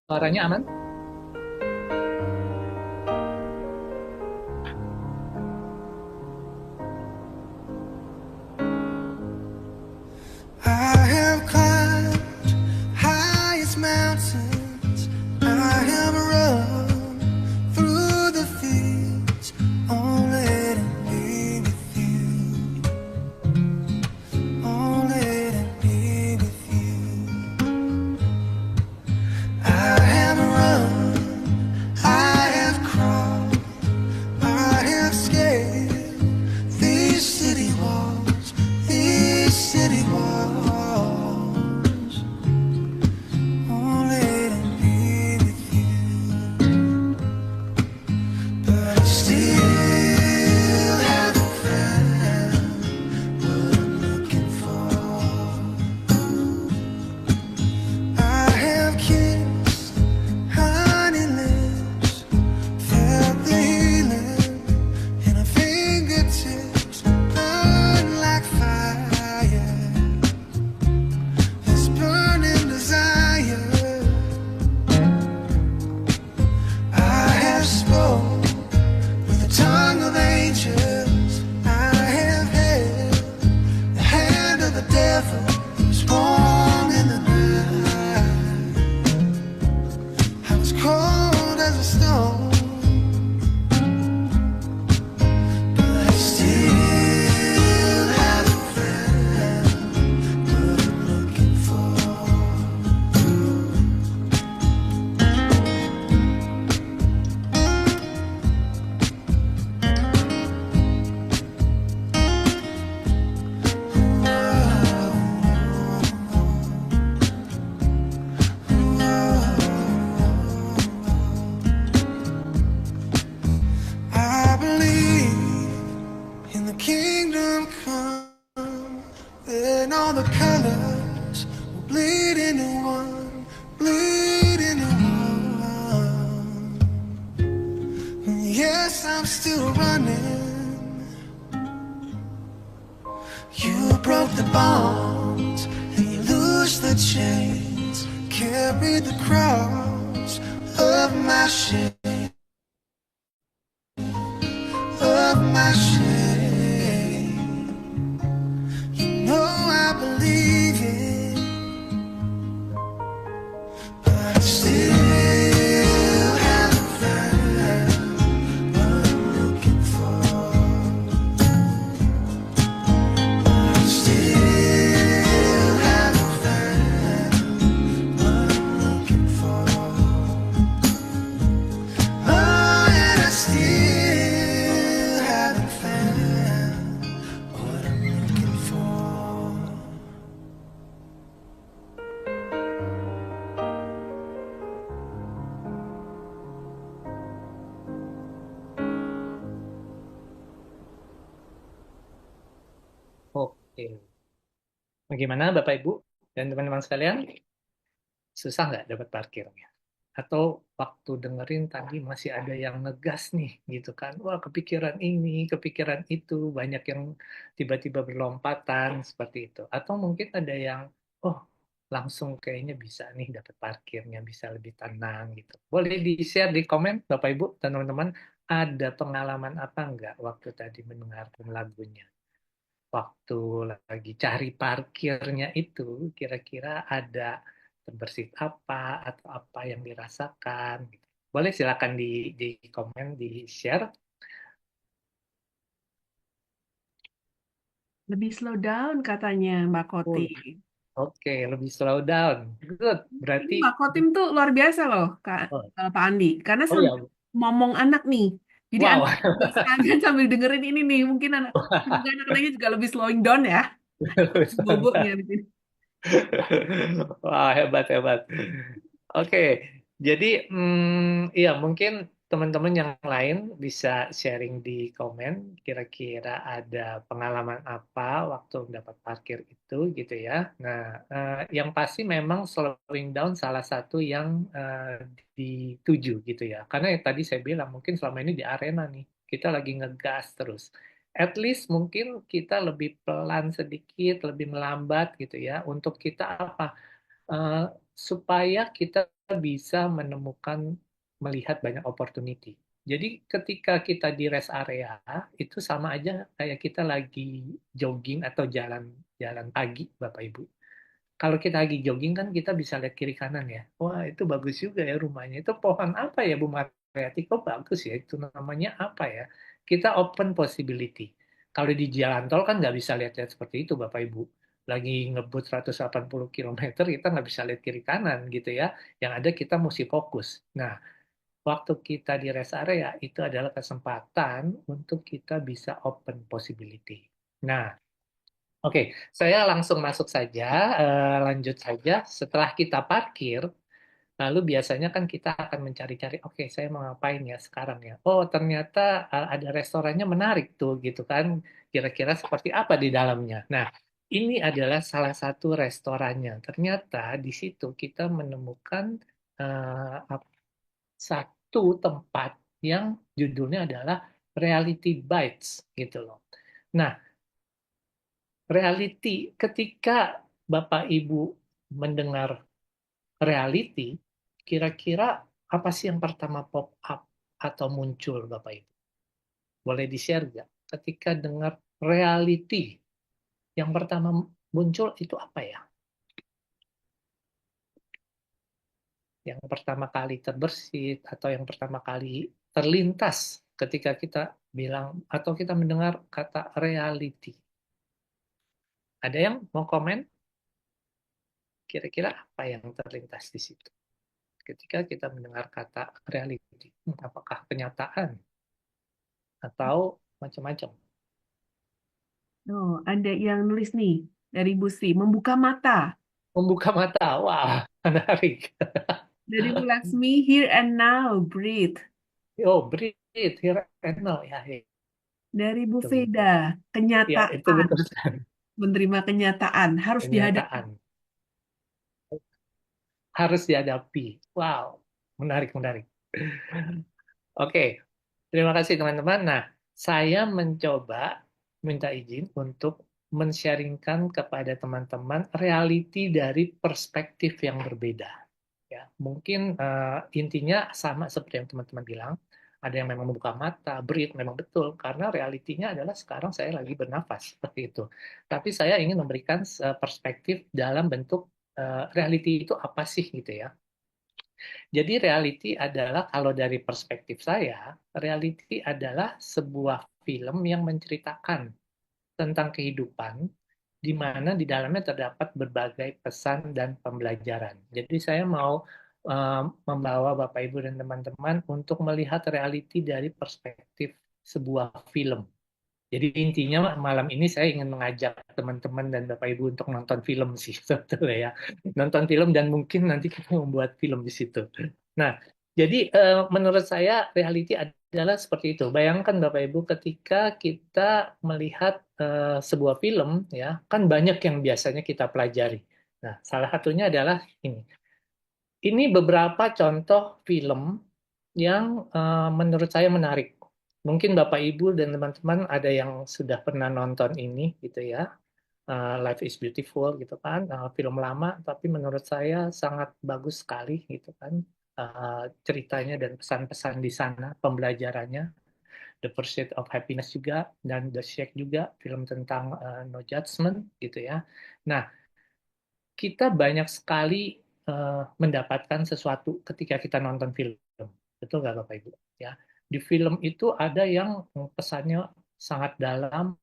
Suaranya aman? I have climbed highest mountains. I have run through the fields, only to be with you. Only to be with you. I have run, I have crawled, I have scaled these city walls, these city walls. Only to be with you, but I still haven't found what I'm looking for. I have kissed honey lips, felt the healing in her fingertips, burn like fire. This burning desire, I have spoke with the tongue of angels. I have held the hand of the devil who's warm in the night. I was cold as a stone, but I still haven't found what I'm looking for. I believe in the kingdom come, then all the colors will bleed into one, bleed into one. And yes, I'm still running. You broke the bonds and you loosed the chains, carried the cross of my shame, of my shame. You know I believe it, but I still haven't found what I'm looking for. I still haven't found what I'm looking for. Oh, and I still haven't found what I'm looking for. Oke. Bagaimana Bapak Ibu dan teman-teman sekalian? Susah nggak dapat parkirnya? Atau waktu dengerin tadi masih ada yang ngegas nih gitu kan? Wah, kepikiran ini, kepikiran itu, banyak yang tiba-tiba berlompatan seperti itu. Atau mungkin ada yang, oh, langsung kayaknya bisa nih dapat parkirnya, bisa lebih tenang gitu. Boleh di-share di komen Bapak Ibu dan teman-teman, ada pengalaman apa nggak waktu tadi mendengarkan lagunya? Waktu lagi cari parkirnya itu, kira-kira ada terbersit apa atau apa yang dirasakan gitu. Boleh silakan di komen, di share. Lebih slow down katanya Mbak Oh, Koti. oke, lebih slow down. Good. Ini Berarti, Mbak Kotim tuh luar biasa loh, oh, Pak Andi. Karena oh sambil ya, ngomong anak nih. Jadi anak wow. juga sekalian sambil dengerin ini nih. Mungkin juga anak-anaknya juga lebih slowing down ya. Boboknya di sini. Wah, hebat, hebat. Oke, jadi iya mungkin teman-teman yang lain bisa sharing di komen, kira-kira ada pengalaman apa waktu mendapat parkir itu gitu ya. Nah, yang pasti memang slowing down salah satu yang dituju gitu ya. Karena yang tadi saya bilang mungkin selama ini di arena nih, kita lagi ngegas terus. At least mungkin kita lebih pelan sedikit, lebih melambat gitu ya, untuk kita apa? supaya kita bisa menemukan, melihat banyak opportunity. Jadi ketika kita di rest area, itu sama aja kayak kita lagi jogging atau jalan pagi, Bapak Ibu. Kalau kita lagi jogging kan kita bisa lihat kiri kanan ya. Wah, itu bagus juga ya rumahnya. Itu pohon apa ya, Bu Mariati? Kok bagus ya? Itu namanya apa ya? Kita open possibility. Kalau di jalan tol kan nggak bisa lihat-lihat seperti itu, Bapak Ibu. Lagi ngebut 180 km, kita nggak bisa lihat kiri kanan gitu ya. Yang ada kita mesti fokus. Nah, waktu kita di rest area, itu adalah kesempatan untuk kita bisa open possibility. Nah, oke, saya langsung masuk saja, lanjut saja. Setelah kita parkir, lalu biasanya kan kita akan mencari-cari, oke, saya mau ngapain ya sekarang ya? Oh, ternyata ada restorannya menarik tuh, gitu kan? Kira-kira seperti apa di dalamnya? Nah, ini adalah salah satu restorannya. Ternyata di situ kita menemukan satu tempat yang judulnya adalah Reality Bites, gitu loh. Nah, reality ketika Bapak Ibu mendengar reality, kira-kira apa sih yang pertama pop up atau muncul Bapak Ibu? Boleh di-share nggak? Ketika dengar reality, yang pertama muncul itu apa ya? Yang pertama kali terbersit atau yang pertama kali terlintas ketika kita bilang atau kita mendengar kata reality. Ada yang mau komen? Kira-kira apa yang terlintas di situ? Ketika kita mendengar kata reality, apakah kenyataan atau macam-macam? Oh, ada yang nulis nih dari Bu Sri, membuka mata. Membuka mata, wah, menarik. Dari Bu Laksmi, here and now, breathe. Oh, breathe, here and now, ya, ya, Dari Bu itu Veda, betul. Ya, itu kenyataan, betul sekali. menerima kenyataan, harus dihadapi. Kenyataan harus dihadapi. Wow, menarik, menarik. Oke, terima kasih teman-teman. Nah, saya mencoba minta izin untuk men-sharingkan kepada teman-teman reality dari perspektif yang berbeda. Ya, mungkin intinya sama seperti yang teman-teman bilang. Ada yang memang membuka mata, breathe, memang betul. Karena realitinya adalah sekarang saya lagi bernafas, seperti itu. Tapi saya ingin memberikan perspektif dalam bentuk reality itu apa sih gitu ya. Jadi reality adalah kalau dari perspektif saya, reality adalah sebuah film yang menceritakan tentang kehidupan di mana di dalamnya terdapat berbagai pesan dan pembelajaran. Jadi saya mau membawa Bapak Ibu dan teman-teman untuk melihat reality dari perspektif sebuah film. Jadi intinya malam ini saya ingin mengajak teman-teman dan Bapak Ibu untuk nonton film sih sebetulnya ya. Nonton film dan mungkin nanti kita membuat film di situ. Nah, jadi menurut saya reality adalah seperti itu. Bayangkan Bapak Ibu ketika kita melihat sebuah film ya, kan banyak yang biasanya kita pelajari. Nah, salah satunya adalah ini. Ini beberapa contoh film yang menurut saya menarik. Mungkin Bapak Ibu dan teman-teman ada yang sudah pernah nonton ini gitu ya. Life is Beautiful gitu kan, film lama tapi menurut saya sangat bagus sekali gitu kan. Ceritanya dan pesan-pesan di sana, pembelajarannya. The Pursuit of Happiness juga dan The Shack juga film tentang no judgment gitu ya. Nah, kita banyak sekali mendapatkan sesuatu ketika kita nonton film. Betul nggak Bapak Ibu? Ya, di film itu ada yang pesannya sangat dalam,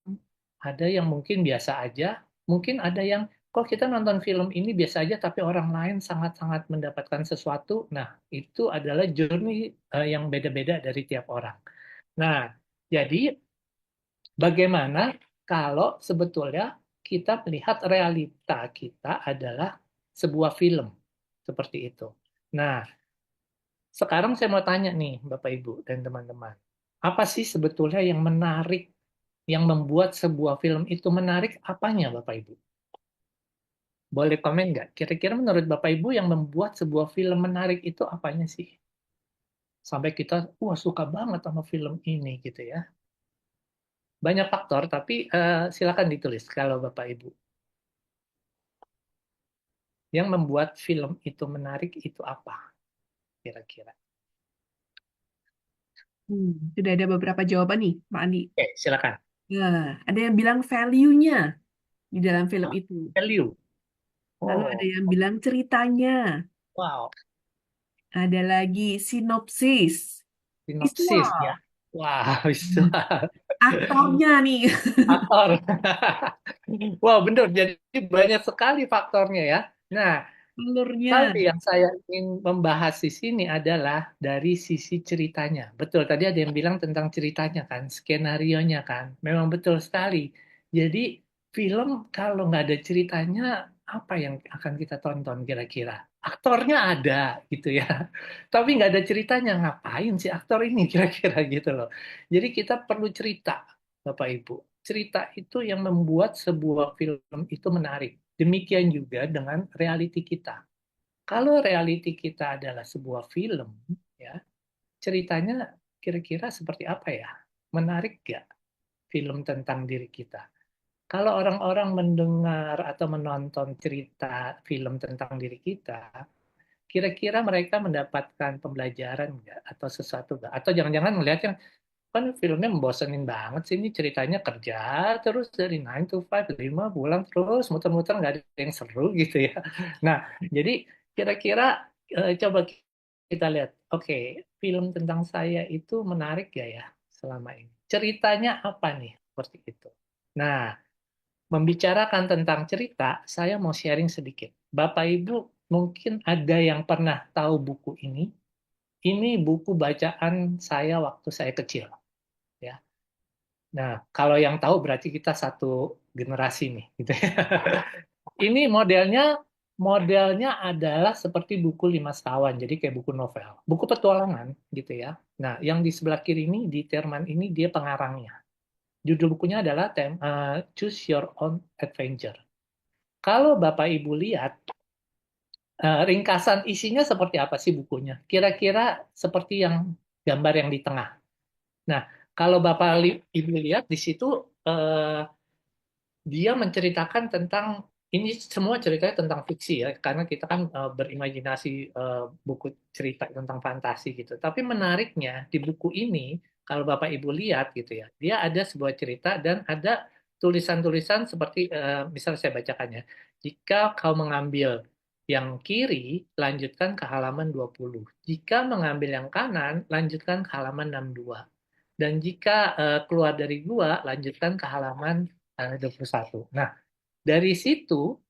ada yang mungkin biasa aja, mungkin ada yang kok kita nonton film ini biasa aja tapi orang lain sangat-sangat mendapatkan sesuatu. Nah, itu adalah journey yang beda-beda dari tiap orang. Nah, jadi bagaimana kalau sebetulnya kita melihat realita kita adalah sebuah film seperti itu. Nah, sekarang saya mau tanya nih, Bapak Ibu dan teman-teman, apa sih sebetulnya yang menarik, yang membuat sebuah film itu menarik? Apanya, Bapak Ibu? Boleh komen nggak? Kira-kira menurut Bapak Ibu yang membuat sebuah film menarik itu apanya sih? Sampai kita, wah suka banget sama film ini gitu ya. Banyak faktor, tapi silakan ditulis kalau Bapak Ibu. Yang membuat film itu menarik itu apa kira-kira? Sudah ada beberapa jawaban nih, Pak Andi. Oke, silakan. Nah, ada yang bilang value-nya di dalam film itu. Value. Lalu ada Oh, yang bilang ceritanya. wow. Ada lagi sinopsis. Sinopsis Visual. ya. Wah, Nah, visual. aktornya nih. Aktor. Wow, benar. Jadi banyak sekali faktornya ya. Nah, Alurnya. tapi yang saya ingin membahas di sini adalah dari sisi ceritanya. Betul, tadi ada yang bilang tentang ceritanya kan, skenarionya kan. Memang betul sekali. Jadi film kalau nggak ada ceritanya, apa yang akan kita tonton kira-kira? Aktornya ada gitu ya. Tapi nggak ada ceritanya, ngapain sih aktor ini kira-kira gitu loh. Jadi kita perlu cerita, Bapak Ibu. Cerita itu yang membuat sebuah film itu menarik. Demikian juga dengan reality kita. Kalau reality kita adalah sebuah film, ya, ceritanya kira-kira seperti apa ya? Menarik gak film tentang diri kita? Kalau orang-orang mendengar atau menonton cerita film tentang diri kita, kira-kira mereka mendapatkan pembelajaran nggak? Atau sesuatu nggak? Atau jangan-jangan melihat yang kan filmnya membosenin banget sih, ini ceritanya kerja terus dari 9 to 5, 5 bulan terus muter-muter nggak ada yang seru gitu ya. Nah, jadi kira-kira coba kita lihat, oke, film tentang saya itu menarik gak ya selama ini? Ceritanya apa nih? Seperti itu. Nah, membicarakan tentang cerita, saya mau sharing sedikit. Bapak Ibu mungkin ada yang pernah tahu buku ini. Ini buku bacaan saya waktu saya kecil, ya. Nah, kalau yang tahu berarti kita satu generasi nih, gitu ya. Ini modelnya adalah seperti buku Lima Sekawan, jadi kayak buku novel, buku petualangan, gitu ya. Nah, yang di sebelah kiri ini di Terman ini dia pengarangnya. Judul bukunya adalah Choose Your Own Adventure. Kalau Bapak Ibu lihat ringkasan isinya seperti apa sih bukunya? Kira-kira seperti yang gambar yang di tengah. Nah, kalau Bapak Ibu lihat di situ eh, dia menceritakan tentang ini semua ceritanya tentang fiksi ya, karena kita kan berimajinasi buku cerita tentang fantasi gitu. Tapi menariknya di buku ini, kalau Bapak Ibu lihat gitu ya, dia ada sebuah cerita dan ada tulisan-tulisan seperti misalnya saya bacakannya. Jika kau mengambil yang kiri, lanjutkan ke halaman 20. Jika mengambil yang kanan, lanjutkan ke halaman 62. Dan jika keluar dari gua, lanjutkan ke halaman 21. Nah, dari situ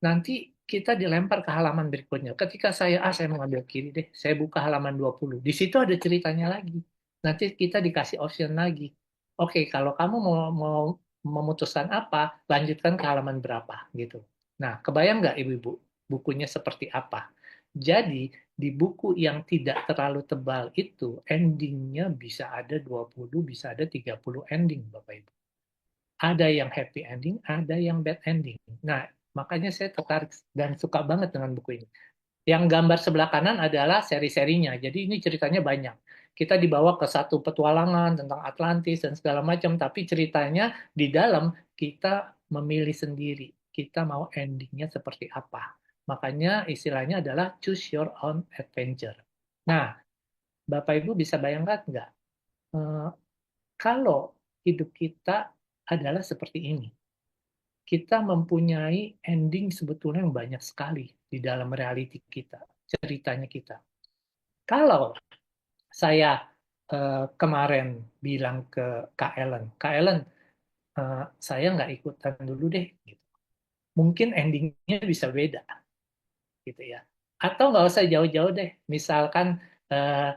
nanti kita dilempar ke halaman berikutnya. Ketika saya mengambil kiri deh, saya buka halaman 20. Di situ ada ceritanya lagi. Nanti kita dikasih option lagi. Oke, kalau kamu mau memutuskan apa, lanjutkan ke halaman berapa gitu. Nah, kebayang nggak Ibu-ibu bukunya seperti apa? Jadi, di buku yang tidak terlalu tebal itu, endingnya bisa ada 20, bisa ada 30 ending, Bapak Ibu. Ada yang happy ending, ada yang bad ending. Nah, makanya saya tertarik dan suka banget dengan buku ini. Yang gambar sebelah kanan adalah seri-serinya. Jadi ini ceritanya banyak. Kita dibawa ke satu petualangan tentang Atlantis dan segala macam, tapi ceritanya di dalam kita memilih sendiri. Kita mau endingnya seperti apa. Makanya istilahnya adalah choose your own adventure. Nah, Bapak Ibu bisa bayangkan nggak? Eh, kalau hidup kita adalah seperti ini, kita mempunyai ending sebetulnya yang banyak sekali di dalam reality kita, ceritanya kita. Kalau saya kemarin bilang ke Kak Ellen, saya nggak ikutan dulu deh, gitu. Mungkin endingnya bisa beda, gitu ya. Atau nggak usah jauh-jauh deh, misalkan eh,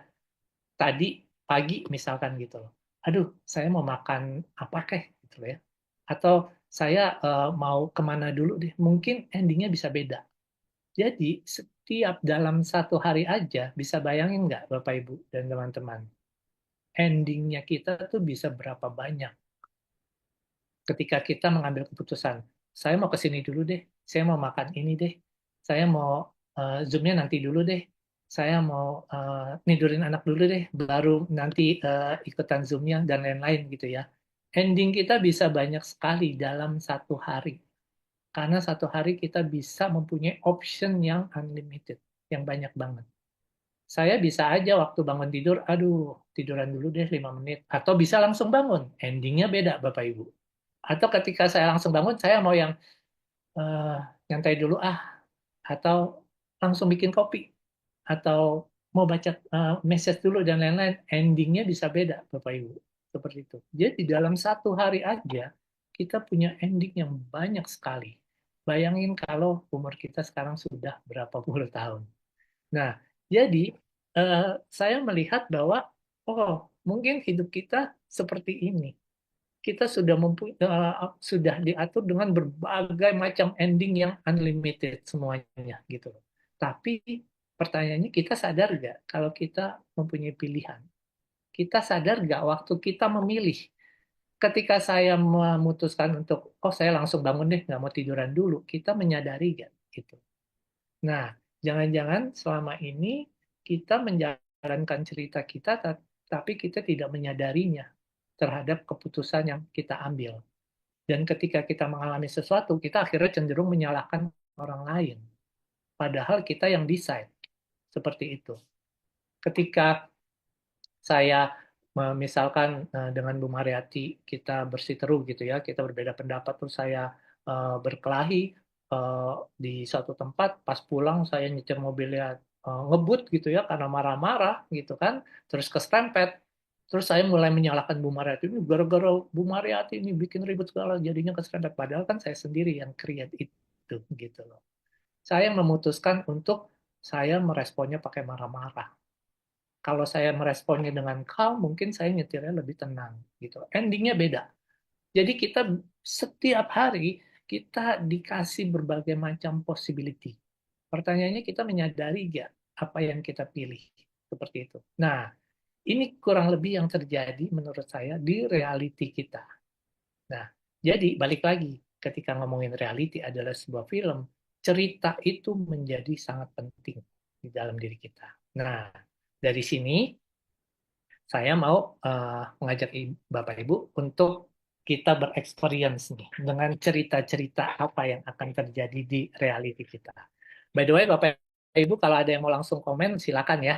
tadi pagi misalkan gitu loh. Aduh, saya mau makan apa kek gitu loh ya. Atau saya mau kemana dulu deh. Mungkin endingnya bisa beda. Jadi setiap dalam satu hari aja bisa bayangin nggak Bapak Ibu dan teman-teman. Endingnya kita tuh bisa berapa banyak ketika kita mengambil keputusan. Saya mau ke sini dulu deh. Saya mau makan ini deh. Saya mau Zoom-nya nanti dulu deh. Saya mau nidurin anak dulu deh. Baru nanti ikutan Zoom-nya dan lain-lain gitu ya. Ending kita bisa banyak sekali dalam satu hari. Karena satu hari kita bisa mempunyai option yang unlimited, yang banyak banget. Saya bisa aja waktu bangun tidur, aduh, tiduran dulu deh 5 menit. Atau bisa langsung bangun. Endingnya beda, Bapak Ibu. Atau ketika saya langsung bangun, saya mau yang eh, nyantai dulu atau langsung bikin kopi. Atau mau baca message dulu dan lain-lain. Endingnya bisa beda, Bapak Ibu. Seperti itu. Jadi dalam satu hari aja, kita punya ending yang banyak sekali. Bayangin kalau umur kita sekarang sudah berapa puluh tahun. Nah, jadi saya melihat bahwa mungkin hidup kita seperti ini. Kita sudah diatur dengan berbagai macam ending yang unlimited semuanya gitu loh. Tapi pertanyaannya kita sadar nggak kalau kita mempunyai pilihan? Kita sadar nggak waktu kita memilih? Ketika saya memutuskan untuk saya langsung bangun deh nggak mau tiduran dulu, kita menyadari nggak gitu? Nah, jangan-jangan selama ini kita menjalankan cerita kita, tapi kita tidak menyadarinya terhadap keputusan yang kita ambil. Dan ketika kita mengalami sesuatu, kita akhirnya cenderung menyalahkan orang lain. Padahal kita yang decide. Seperti itu. Ketika saya misalkan dengan Bu Mariati kita bersiteru gitu ya, kita berbeda pendapat terus saya berkelahi eh, di suatu tempat, pas pulang saya nyetir mobilnya ngebut gitu ya karena marah-marah gitu kan, terus keserempet. Terus saya mulai menyalahkan Bu Mariati ini gara-gara Bu Mariati ini bikin ribut segala jadinya keserempet. Padahal kan saya sendiri yang create itu gitu loh. Saya memutuskan untuk saya meresponnya pakai marah-marah. Kalau saya meresponnya dengan calm, mungkin saya nyetirnya lebih tenang gitu. Endingnya beda. Jadi kita setiap hari kita dikasih berbagai macam possibility. Pertanyaannya kita menyadari nggak apa yang kita pilih seperti itu. Nah, ini kurang lebih yang terjadi menurut saya di reality kita. Nah, jadi balik lagi ketika ngomongin reality adalah sebuah film, cerita itu menjadi sangat penting di dalam diri kita. Nah, dari sini saya mau mengajak Bapak Ibu untuk kita bereksperience nih dengan cerita-cerita apa yang akan terjadi di reality kita. By the way, Bapak Ibu, kalau ada yang mau langsung komen, silakan ya.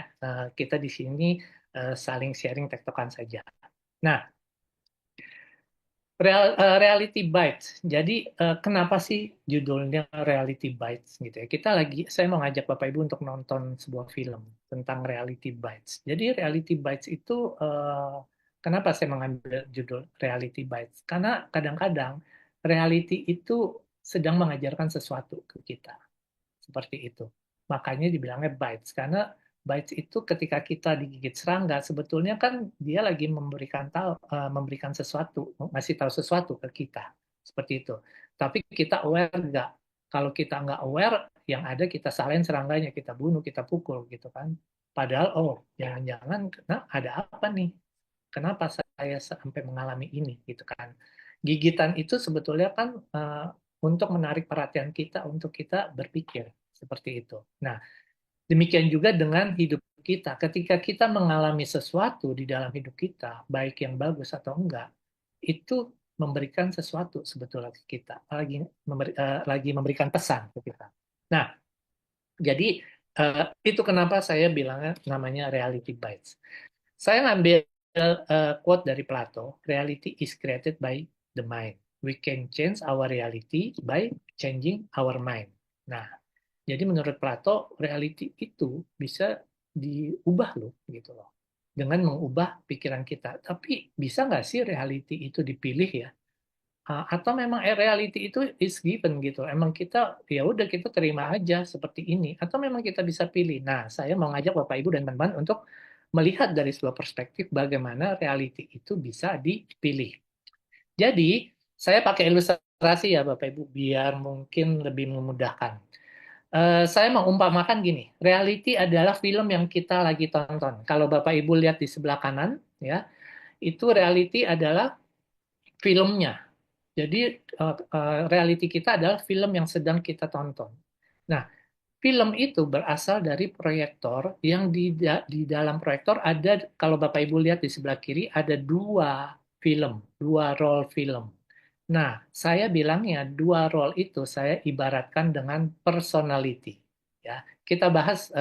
Kita di sini saling sharing tektokan saja. Nah, Reality Bites. Jadi kenapa sih judulnya Reality Bites gitu ya? Saya mau ngajak Bapak Ibu untuk nonton sebuah film tentang Reality Bites. Jadi Reality Bites itu kenapa saya mengambil judul Reality Bites? Karena kadang-kadang reality itu sedang mengajarkan sesuatu ke kita. Seperti itu. Makanya dibilangnya bites, karena bites itu ketika kita digigit serangga, sebetulnya kan dia lagi memberikan sesuatu, ngasih tahu sesuatu ke kita. Seperti itu. Tapi kita aware nggak? Kalau kita nggak aware, yang ada kita salahin serangganya, kita bunuh, kita pukul gitu kan. Padahal, jangan-jangan ada apa nih? Kenapa saya sampai mengalami ini gitu kan? Gigitan itu sebetulnya kan untuk menarik perhatian kita untuk kita berpikir seperti itu. Nah, demikian juga dengan hidup kita. Ketika kita mengalami sesuatu di dalam hidup kita, baik yang bagus atau enggak, itu memberikan sesuatu sebetulnya ke kita, lagi memberikan pesan ke kita. Nah, jadi itu kenapa saya bilangnya namanya reality bites. Saya ngambil quote dari Plato, reality is created by the mind. We can change our reality by changing our mind. Nah, jadi menurut Plato, reality itu bisa diubah loh, gitu loh. Dengan mengubah pikiran kita. Tapi bisa nggak sih reality itu dipilih ya? Atau memang reality itu is given gitu. Emang kita ya udah kita terima aja seperti ini. Atau memang kita bisa pilih. Nah, saya mau ngajak Bapak Ibu dan teman-teman untuk melihat dari sebuah perspektif bagaimana reality itu bisa dipilih. Jadi, saya pakai ilustrasi ya Bapak Ibu biar mungkin lebih memudahkan. Saya mau umpamakan gini, reality adalah film yang kita lagi tonton. Kalau Bapak Ibu lihat di sebelah kanan, ya, itu reality adalah filmnya. Jadi reality kita adalah film yang sedang kita tonton. Nah, film itu berasal dari proyektor yang di dalam proyektor ada, kalau Bapak Ibu lihat di sebelah kiri, ada dua film, dua roll film. Nah, saya bilangnya dua role itu saya ibaratkan dengan personality. Ya, kita bahas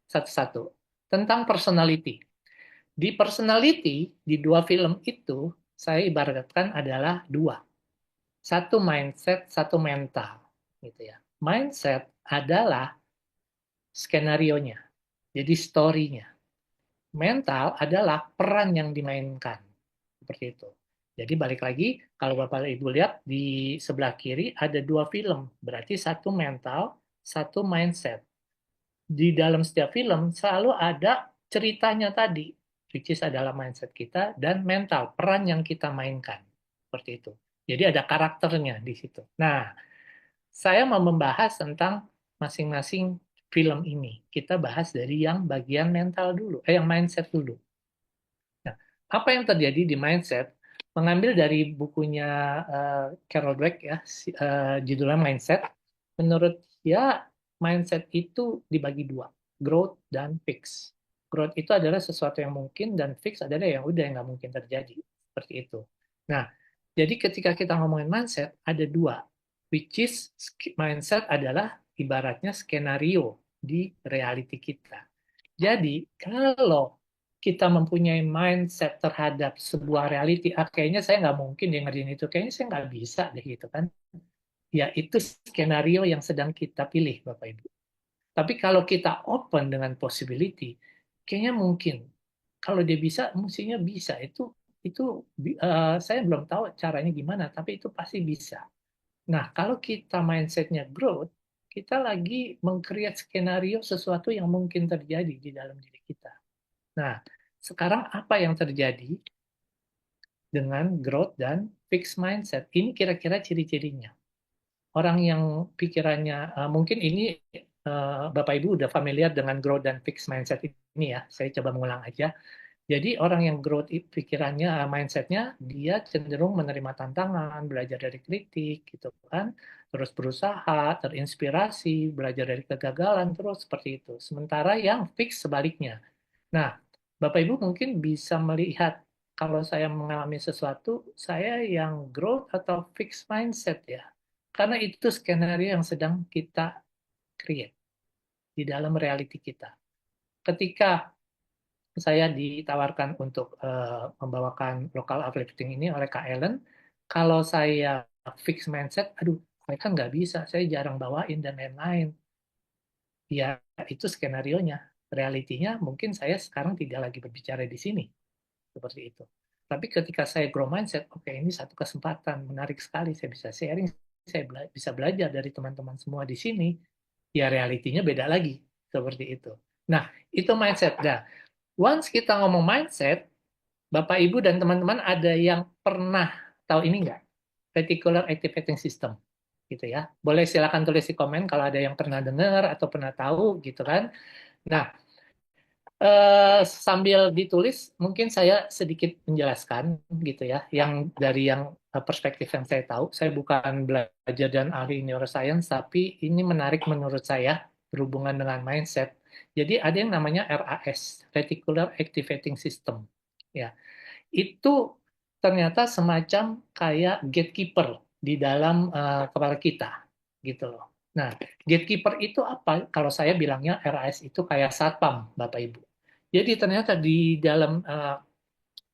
satu-satu tentang personality. Di personality di dua film itu saya ibaratkan adalah dua, satu mindset, satu mental, gitu ya. Mindset adalah skenario-nya, jadi story-nya. Mental adalah peran yang dimainkan, seperti itu. Jadi balik lagi, kalau Bapak Ibu lihat di sebelah kiri ada dua film, berarti satu mental, satu mindset. Di dalam setiap film selalu ada ceritanya tadi, which is adalah mindset kita dan mental, peran yang kita mainkan. Seperti itu. Jadi ada karakternya di situ. Nah, saya mau membahas tentang masing-masing film ini. Kita bahas dari yang bagian mental dulu, yang mindset dulu. Nah, apa yang terjadi di mindset? Mengambil dari bukunya Carol Dweck ya, judulnya Mindset. Menurut dia, mindset itu dibagi dua, growth dan fix. Growth itu adalah sesuatu yang mungkin dan fix adalah yang udah yang nggak mungkin terjadi. Seperti itu. Nah, jadi ketika kita ngomongin mindset, ada dua, which is mindset adalah ibaratnya skenario di reality kita. Jadi, kalau kita mempunyai mindset terhadap sebuah reality, kayaknya saya nggak mungkin dia ngerjain itu, kayaknya saya nggak bisa deh gitu kan. Ya, itu skenario yang sedang kita pilih, Bapak Ibu. Tapi kalau kita open dengan possibility, kayaknya mungkin. Kalau dia bisa, mestinya bisa. Itu saya belum tahu caranya gimana, tapi itu pasti bisa. Nah, kalau kita mindsetnya growth, kita lagi meng-create skenario sesuatu yang mungkin terjadi di dalam diri kita. Nah, sekarang apa yang terjadi dengan growth dan fixed mindset? Ini kira-kira ciri-cirinya. Orang yang pikirannya, mungkin ini Bapak Ibu udah familiar dengan growth dan fixed mindset ini ya. Saya coba mengulang aja. Jadi orang yang growth pikirannya, mindsetnya, dia cenderung menerima tantangan, belajar dari kritik, gitu kan. Terus berusaha, terinspirasi, belajar dari kegagalan, terus seperti itu. Sementara yang fix sebaliknya. Nah, Bapak Ibu mungkin bisa melihat kalau saya mengalami sesuatu, saya yang growth atau fixed mindset ya. Karena itu skenario yang sedang kita create di dalam reality kita. Ketika saya ditawarkan untuk membawakan lokal uplifting ini oleh Kak Ellen, kalau saya fixed mindset, aduh, saya kan nggak bisa, saya jarang bawain dan lain-lain. Ya, itu skenario-nya. Realitinya mungkin saya sekarang tidak lagi berbicara di sini. Seperti itu. Tapi ketika saya grow mindset, oke, ini satu kesempatan menarik sekali, saya bisa sharing, saya bisa belajar dari teman-teman semua di sini, ya realitinya beda lagi. Seperti itu. Nah, itu mindset. Nah, once kita ngomong mindset, Bapak, Ibu, dan teman-teman ada yang pernah tahu ini nggak? Reticular Activating System. Gitu ya. Boleh silakan tulis di komen kalau ada yang pernah dengar atau pernah tahu gitu kan. Nah, sambil ditulis, mungkin saya sedikit menjelaskan gitu ya, yang dari yang perspektif yang saya tahu. Saya bukan belajar dan ahli neuroscience, tapi ini menarik menurut saya berhubungan dengan mindset. Jadi ada yang namanya RAS, Reticular Activating System. Ya, itu ternyata semacam kayak gatekeeper di dalam kepala kita, gitu loh. Nah, gatekeeper itu apa? Kalau saya bilangnya RAS itu kayak satpam, Bapak Ibu. Jadi ternyata di dalam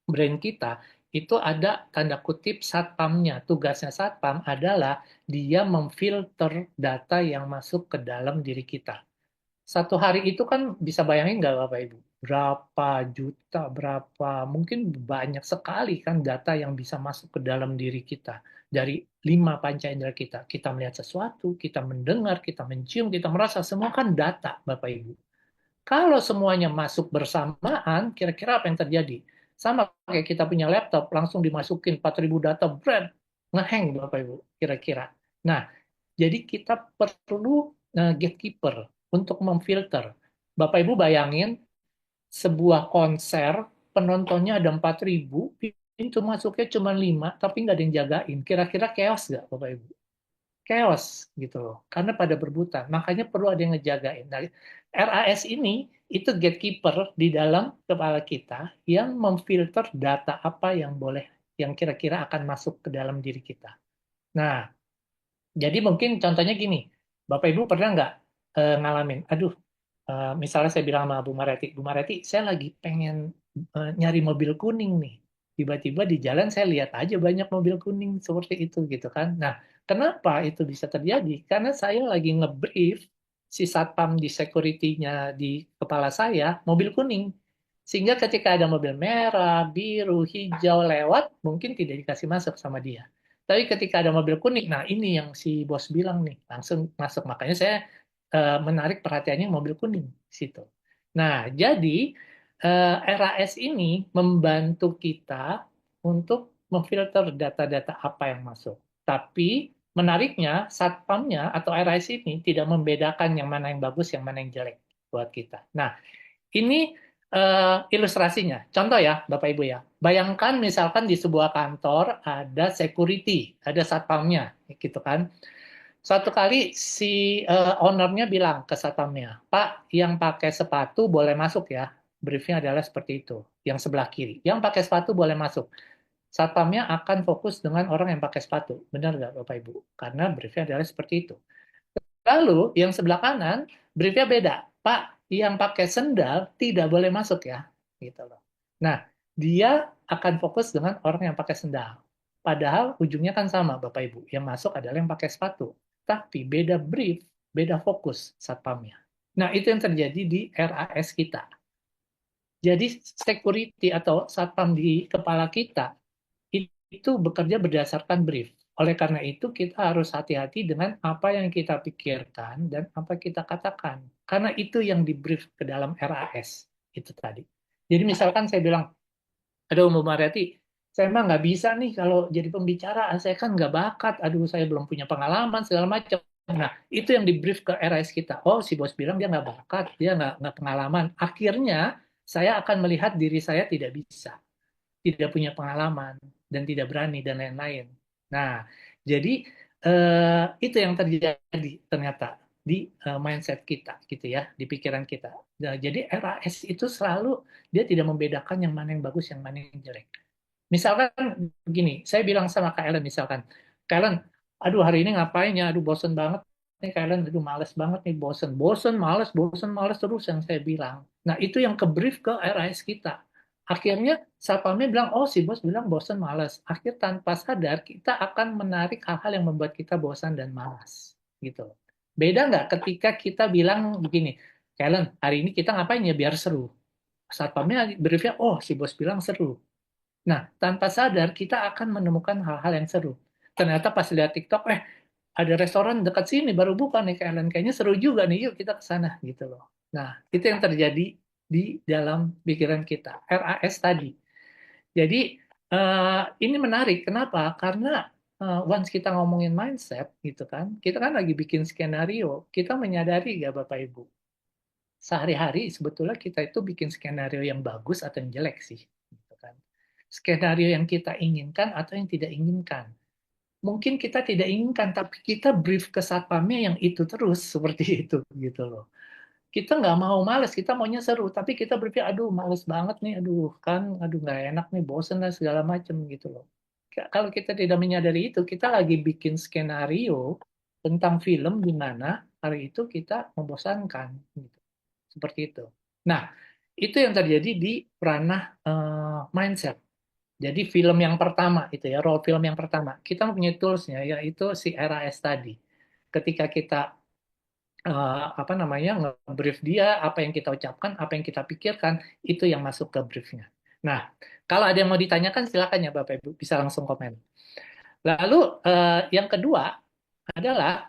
brain kita itu ada tanda kutip satpamnya. Tugasnya satpam adalah dia memfilter data yang masuk ke dalam diri kita. Satu hari itu kan bisa bayangin nggak Bapak Ibu? Berapa juta, berapa, mungkin banyak sekali kan data yang bisa masuk ke dalam diri kita. Dari lima panca indera kita. Kita melihat sesuatu, kita mendengar, kita mencium, kita merasa, semua kan data Bapak Ibu. Kalau semuanya masuk bersamaan, kira-kira apa yang terjadi? Sama kayak kita punya laptop, langsung dimasukin 4.000 data, brand, ngeheng Bapak Ibu, kira-kira. Nah, jadi kita perlu gatekeeper untuk memfilter. Bapak Ibu bayangin sebuah konser, penontonnya ada 4.000, pintu masuknya cuma 5, tapi nggak ada yang jagain. Kira-kira chaos nggak Bapak Ibu? Chaos gitu loh, karena pada berebutan. Makanya perlu ada yang ngejagain. Nah, RAS ini itu gatekeeper di dalam kepala kita yang memfilter data apa yang boleh yang kira-kira akan masuk ke dalam diri kita. Nah, jadi mungkin contohnya gini, Bapak Ibu pernah nggak ngalamin, aduh, misalnya saya bilang sama Bu Mareti, saya lagi pengen nyari mobil kuning nih. Tiba-tiba di jalan saya lihat aja banyak mobil kuning seperti itu gitu kan. Nah, kenapa itu bisa terjadi? Karena saya lagi ngebrief si satpam di security-nya di kepala saya, mobil kuning. Sehingga ketika ada mobil merah, biru, hijau lewat, mungkin tidak dikasih masuk sama dia. Tapi ketika ada mobil kuning, nah ini yang si bos bilang nih, langsung masuk. Makanya saya menarik perhatiannya mobil kuning di situ. Nah, jadi RAS ini membantu kita untuk memfilter data-data apa yang masuk. Tapi menariknya, satpamnya atau RAS ini tidak membedakan yang mana yang bagus, yang mana yang jelek buat kita. Nah, ini ilustrasinya. Contoh ya, Bapak Ibu ya. Bayangkan misalkan di sebuah kantor ada security, ada satpamnya, gitu kan. Suatu kali si ownernya bilang ke satpamnya, Pak, yang pakai sepatu boleh masuk ya. Briefnya adalah seperti itu. Yang sebelah kiri. Yang pakai sepatu boleh masuk. Satpamnya akan fokus dengan orang yang pakai sepatu. Benar nggak Bapak Ibu? Karena briefnya adalah seperti itu. Lalu yang sebelah kanan, briefnya beda. Pak, yang pakai sendal tidak boleh masuk ya. Gitu loh. Nah, dia akan fokus dengan orang yang pakai sendal. Padahal ujungnya kan sama Bapak Ibu. Yang masuk adalah yang pakai sepatu. Tapi beda brief, beda fokus satpamnya. Nah, itu yang terjadi di RAS kita. Jadi security atau satpam di kepala kita itu bekerja berdasarkan brief. Oleh karena itu, kita harus hati-hati dengan apa yang kita pikirkan dan apa kita katakan. Karena itu yang di-brief ke dalam RAS. Itu tadi. Jadi misalkan saya bilang, aduh Mbak Mariati, saya mah nggak bisa nih kalau jadi pembicara, saya kan nggak bakat, aduh saya belum punya pengalaman, segala macam. Nah, itu yang di-brief ke RAS kita. Oh, si bos bilang dia nggak bakat, dia nggak pengalaman. Akhirnya, saya akan melihat diri saya tidak bisa, tidak punya pengalaman, dan tidak berani, dan lain-lain. Nah, jadi itu yang terjadi ternyata di mindset kita, gitu ya, di pikiran kita. Nah, jadi RAS itu selalu dia tidak membedakan yang mana yang bagus, yang mana yang jelek. Misalkan begini, saya bilang sama Kak Ellen misalkan, Kak Ellen, aduh hari ini ngapain ya, aduh bosen banget nih Kak Ellen, aduh males banget nih, bosen, males terus yang saya bilang. Nah itu yang ke brief ke RAS kita. Akhirnya satpamnya bilang, oh si bos bilang bosen, males. Akhir tanpa sadar kita akan menarik hal-hal yang membuat kita bosan dan malas. Gitu. Beda nggak ketika kita bilang begini, Kak Ellen, hari ini kita ngapain ya biar seru. Satpamnya briefnya, oh si bos bilang seru. Nah, tanpa sadar kita akan menemukan hal-hal yang seru. Ternyata pas lihat TikTok, ada restoran dekat sini baru buka nih Kak kayaknya seru juga nih, yuk kita ke sana gitu loh. Nah, itu yang terjadi di dalam pikiran kita, RAS tadi. Jadi, ini menarik. Kenapa? Karena once kita ngomongin mindset gitu kan, kita kan lagi bikin skenario, kita menyadari ya Bapak Ibu, sehari-hari sebetulnya kita itu bikin skenario yang bagus atau yang jelek sih. Gitu kan. Skenario yang kita inginkan atau yang tidak inginkan. Mungkin kita tidak inginkan, tapi kita brief ke satpamnya yang itu terus, seperti itu gitu loh. Kita nggak mau males, kita maunya seru, tapi kita berpikir, aduh males banget nih, aduh kan, aduh nggak enak nih, bosen lah segala macam gitu loh. Kalau kita tidak menyadari itu, kita lagi bikin skenario tentang film di mana hari itu kita membosankan. Gitu. Seperti itu. Nah, itu yang terjadi di ranah mindset. Jadi film yang pertama itu ya, role film yang pertama, kita mempunyai toolsnya yaitu si RAS tadi. Ketika kita apa namanya nge-brief dia, apa yang kita ucapkan, apa yang kita pikirkan, itu yang masuk ke briefnya. Nah, kalau ada yang mau ditanyakan silakan ya Bapak Ibu, bisa langsung komen. Lalu yang kedua adalah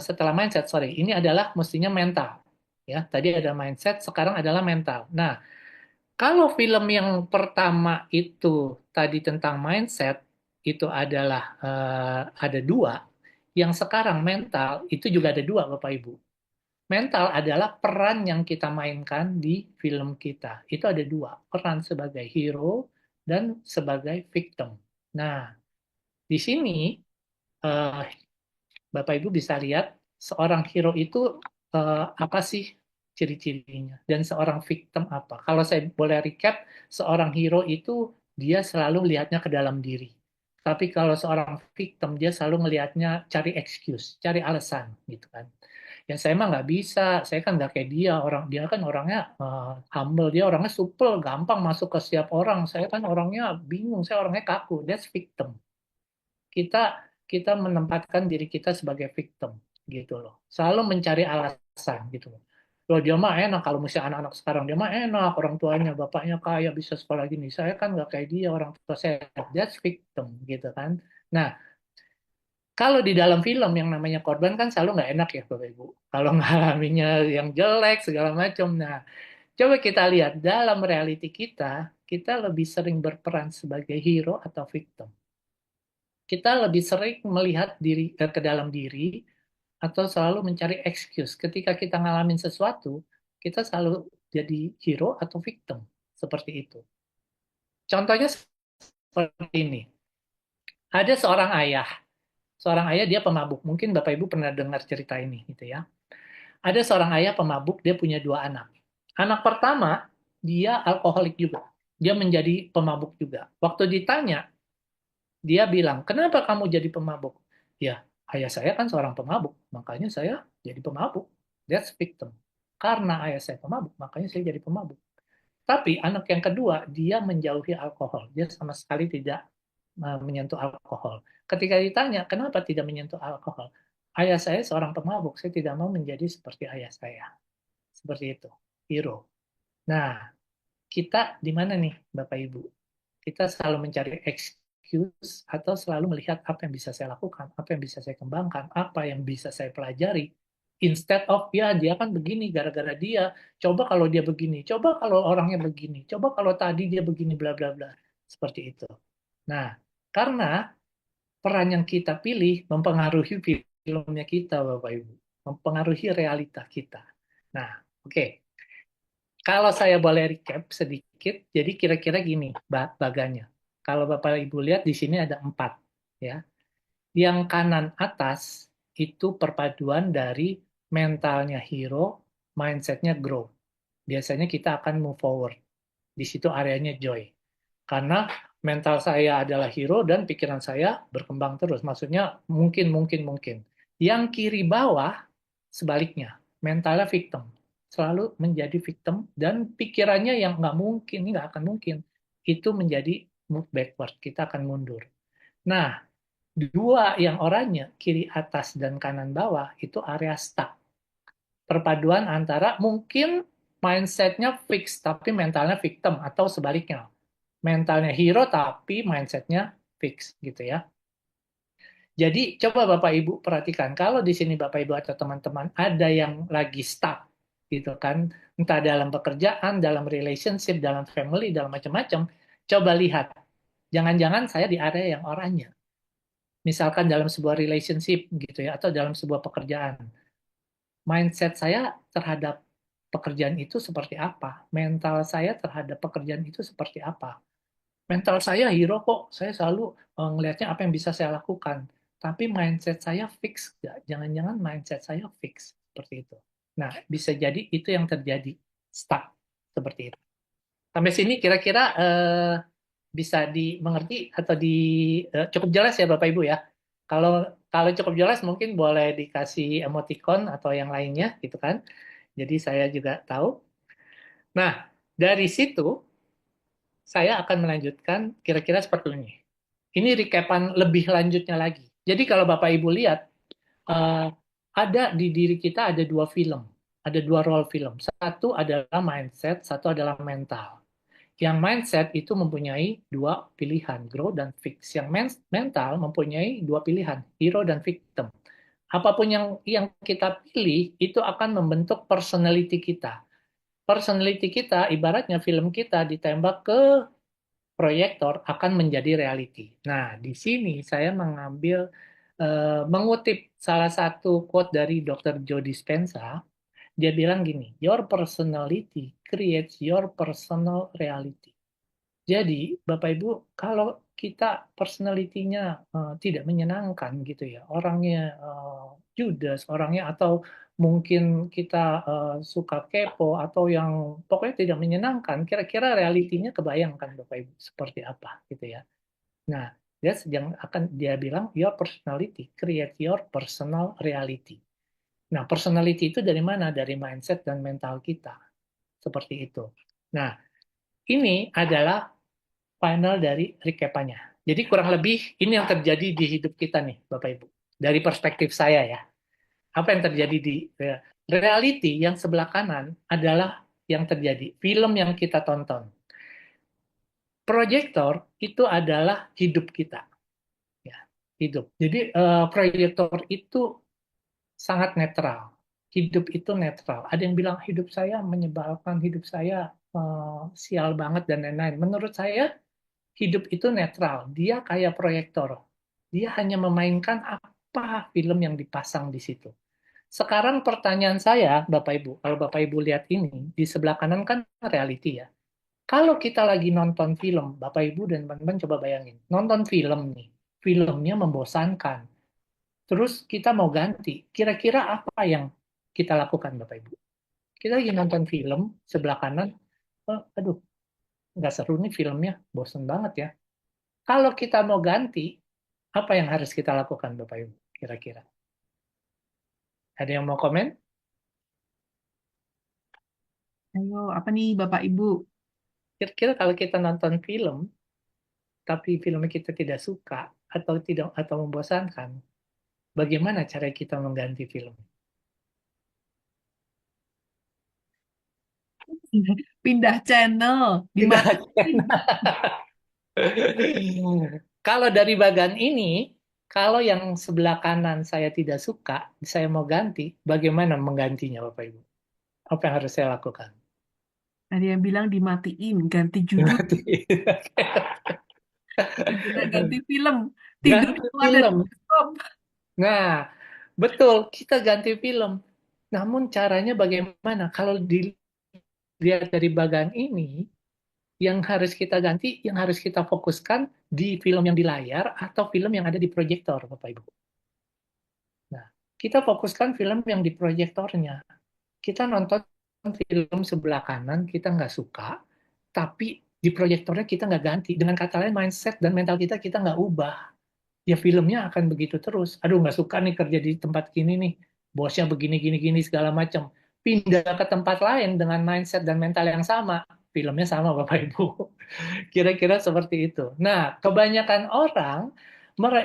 setelah mindset, sorry, ini adalah mestinya mental. Ya, tadi ada mindset, sekarang adalah mental. Nah, kalau film yang pertama itu tadi tentang mindset itu adalah ada dua, yang sekarang mental itu juga ada dua, Bapak Ibu. Mental adalah peran yang kita mainkan di film kita. Itu ada dua, peran sebagai hero dan sebagai victim. Nah, di sini eh, Bapak Ibu bisa lihat seorang hero itu apa sih ciri-cirinya dan seorang victim apa. Kalau saya boleh recap, seorang hero itu dia selalu lihatnya ke dalam diri. Tapi kalau seorang victim, dia selalu ngelihatnya cari excuse, cari alasan, gitu kan. Ya saya mah nggak bisa, saya kan nggak kayak dia, dia kan orangnya humble, dia orangnya supel, gampang masuk ke setiap orang. Saya kan orangnya bingung, saya orangnya kaku. That's victim. Kita kita menempatkan diri kita sebagai victim, gitu loh. Selalu mencari alasan, gitu loh. Loh dia mah enak, kalau misalnya anak-anak sekarang dia mah enak, orang tuanya, bapaknya kaya, bisa sekolah gini. Saya kan nggak kayak dia, orang tua saya. That's victim, gitu kan. Nah, kalau di dalam film yang namanya korban kan selalu nggak enak ya Bapak Ibu. Kalau ngalaminnya yang jelek segala macam. Nah, coba kita lihat dalam reality kita, kita lebih sering berperan sebagai hero atau victim. Kita lebih sering melihat diri ke dalam diri atau selalu mencari excuse. Ketika kita ngalamin sesuatu, kita selalu jadi hero atau victim. Seperti itu. Contohnya seperti ini. Ada seorang ayah dia pemabuk. Mungkin Bapak Ibu pernah dengar cerita ini gitu ya. Ada seorang ayah pemabuk, dia punya dua anak. Anak pertama, dia alkoholik juga. Dia menjadi pemabuk juga. Waktu ditanya, dia bilang, kenapa kamu jadi pemabuk? Ya, ayah saya kan seorang pemabuk, makanya saya jadi pemabuk. That's victim. Karena ayah saya pemabuk, makanya saya jadi pemabuk. Tapi anak yang kedua, dia menjauhi alkohol. Dia sama sekali tidak menyentuh alkohol. Ketika ditanya, kenapa tidak menyentuh alkohol? Ayah saya seorang pemabuk, saya tidak mau menjadi seperti ayah saya. Seperti itu, hero. Nah, kita di mana nih, Bapak Ibu? Kita selalu mencari excuse atau selalu melihat apa yang bisa saya lakukan, apa yang bisa saya kembangkan, apa yang bisa saya pelajari. Instead of, ya dia kan begini gara-gara dia, coba kalau dia begini, coba kalau orangnya begini, coba kalau tadi dia begini, bla bla bla. Seperti itu. Nah, karena peran yang kita pilih mempengaruhi filmnya kita, Bapak Ibu. Mempengaruhi realita kita. Nah, oke. Kalau saya boleh recap sedikit, jadi kira-kira gini baganya. Kalau Bapak Ibu lihat di sini ada 4, ya. Yang kanan atas itu perpaduan dari mentalnya hero, mindsetnya grow. Biasanya kita akan move forward. Di situ areanya joy. Karena mental saya adalah hero dan pikiran saya berkembang terus. Maksudnya mungkin. Yang kiri bawah sebaliknya, mentalnya victim. Selalu menjadi victim dan pikirannya yang nggak mungkin, ini nggak akan mungkin. Itu menjadi move backward, kita akan mundur. Nah, dua yang oranye, kiri atas dan kanan bawah, itu area stuck. Perpaduan antara mungkin mindsetnya fix, tapi mentalnya victim, atau sebaliknya mentalnya hero tapi mindsetnya fix gitu ya. Jadi coba Bapak Ibu perhatikan kalau di sini Bapak Ibu atau teman-teman ada yang lagi stuck gitu kan, entah dalam pekerjaan, dalam relationship, dalam family, dalam macam-macam, coba lihat. Jangan-jangan saya di area yang oranye. Misalkan dalam sebuah relationship gitu ya atau dalam sebuah pekerjaan. Mindset saya terhadap pekerjaan itu seperti apa? Mental saya terhadap pekerjaan itu seperti apa? Mental saya hero kok, saya selalu ngelihatnya apa yang bisa saya lakukan. Tapi mindset saya fix nggak? Jangan-jangan mindset saya fix seperti itu. Nah, bisa jadi itu yang terjadi, stuck seperti itu. Sampai sini kira-kira bisa dimengerti atau cukup jelas ya Bapak Ibu ya. Kalau kalau cukup jelas mungkin boleh dikasih emoticon atau yang lainnya gitu kan. Jadi saya juga tahu. Nah, dari situ saya akan melanjutkan kira-kira seperti ini. Ini recapan lebih lanjutnya lagi. Jadi kalau Bapak Ibu lihat, eh, ada di diri kita ada dua film, ada dua role film. Satu adalah mindset, satu adalah mental. Yang mindset itu mempunyai dua pilihan, grow dan fix. Yang mental mempunyai dua pilihan, hero dan victim. Apapun yang kita pilih itu akan membentuk personality kita. Personality kita ibaratnya film kita ditembak ke proyektor akan menjadi reality. Nah, di sini saya mengutip salah satu quote dari Dr. Joe Dispenza. Dia bilang gini, your personality creates your personal reality. Jadi, Bapak Ibu, kalau kita personality-nya tidak menyenangkan gitu ya, orangnya judes, orangnya atau mungkin kita suka kepo atau yang pokoknya tidak menyenangkan, kira-kira realitinya kebayangkan Bapak Ibu seperti apa gitu ya. Nah, yang akan dia bilang your personality create your personal reality. Nah, personality itu dari mana? Dari mindset dan mental kita. Seperti itu. Nah, ini adalah final dari recapannya. Jadi kurang lebih ini yang terjadi di hidup kita nih, Bapak Ibu. Dari perspektif saya ya. Apa yang terjadi di reality yang sebelah kanan adalah yang terjadi. Film yang kita tonton. Proyektor itu adalah hidup kita. Ya, hidup. Jadi proyektor itu sangat netral. Hidup itu netral. Ada yang bilang hidup saya menyebalkan, hidup saya sial banget dan lain-lain. Menurut saya hidup itu netral. Dia kayak proyektor. Dia hanya memainkan apa film yang dipasang di situ. Sekarang pertanyaan saya, Bapak Ibu, kalau Bapak Ibu lihat ini, di sebelah kanan kan reality ya. Kalau kita lagi nonton film, Bapak Ibu dan teman-teman coba bayangin, nonton film nih, filmnya membosankan. Terus kita mau ganti, kira-kira apa yang kita lakukan Bapak Ibu? Kita lagi nonton film, sebelah kanan, oh, aduh, nggak seru nih filmnya, bosan banget ya. Kalau kita mau ganti, apa yang harus kita lakukan Bapak Ibu? Kira-kira. Ada yang mau komen? Ayo, apa nih Bapak Ibu? Kira-kira kalau kita nonton film, tapi film kita tidak suka atau membosankan, bagaimana cara kita mengganti film? Pindah channel, Tidak. dimatiin. Kalau dari bagian ini, kalau yang sebelah kanan saya tidak suka, saya mau ganti, bagaimana menggantinya Bapak Ibu? Apa yang harus saya lakukan? Ada yang bilang dimatiin, ganti judul, segera ganti film, tidur Ganti keluar dari film. bioskop. Nah, betul, kita ganti film. Namun caranya bagaimana? Kalau dilihat dari bagian ini, yang harus kita ganti, yang harus kita fokuskan di film yang di layar atau film yang ada di proyektor, Bapak Ibu. Nah, kita fokuskan film yang di proyektornya. Kita nonton film sebelah kanan, kita nggak suka, tapi di proyektornya kita nggak ganti. Dengan kata lain, mindset dan mental kita nggak ubah. Ya filmnya akan begitu terus. Aduh, nggak suka nih kerja di tempat gini nih. Bosnya begini, gini, gini, segala macam. Pindah ke tempat lain dengan mindset dan mental yang sama. Filmnya sama, Bapak Ibu. Kira-kira seperti itu. Nah, kebanyakan orang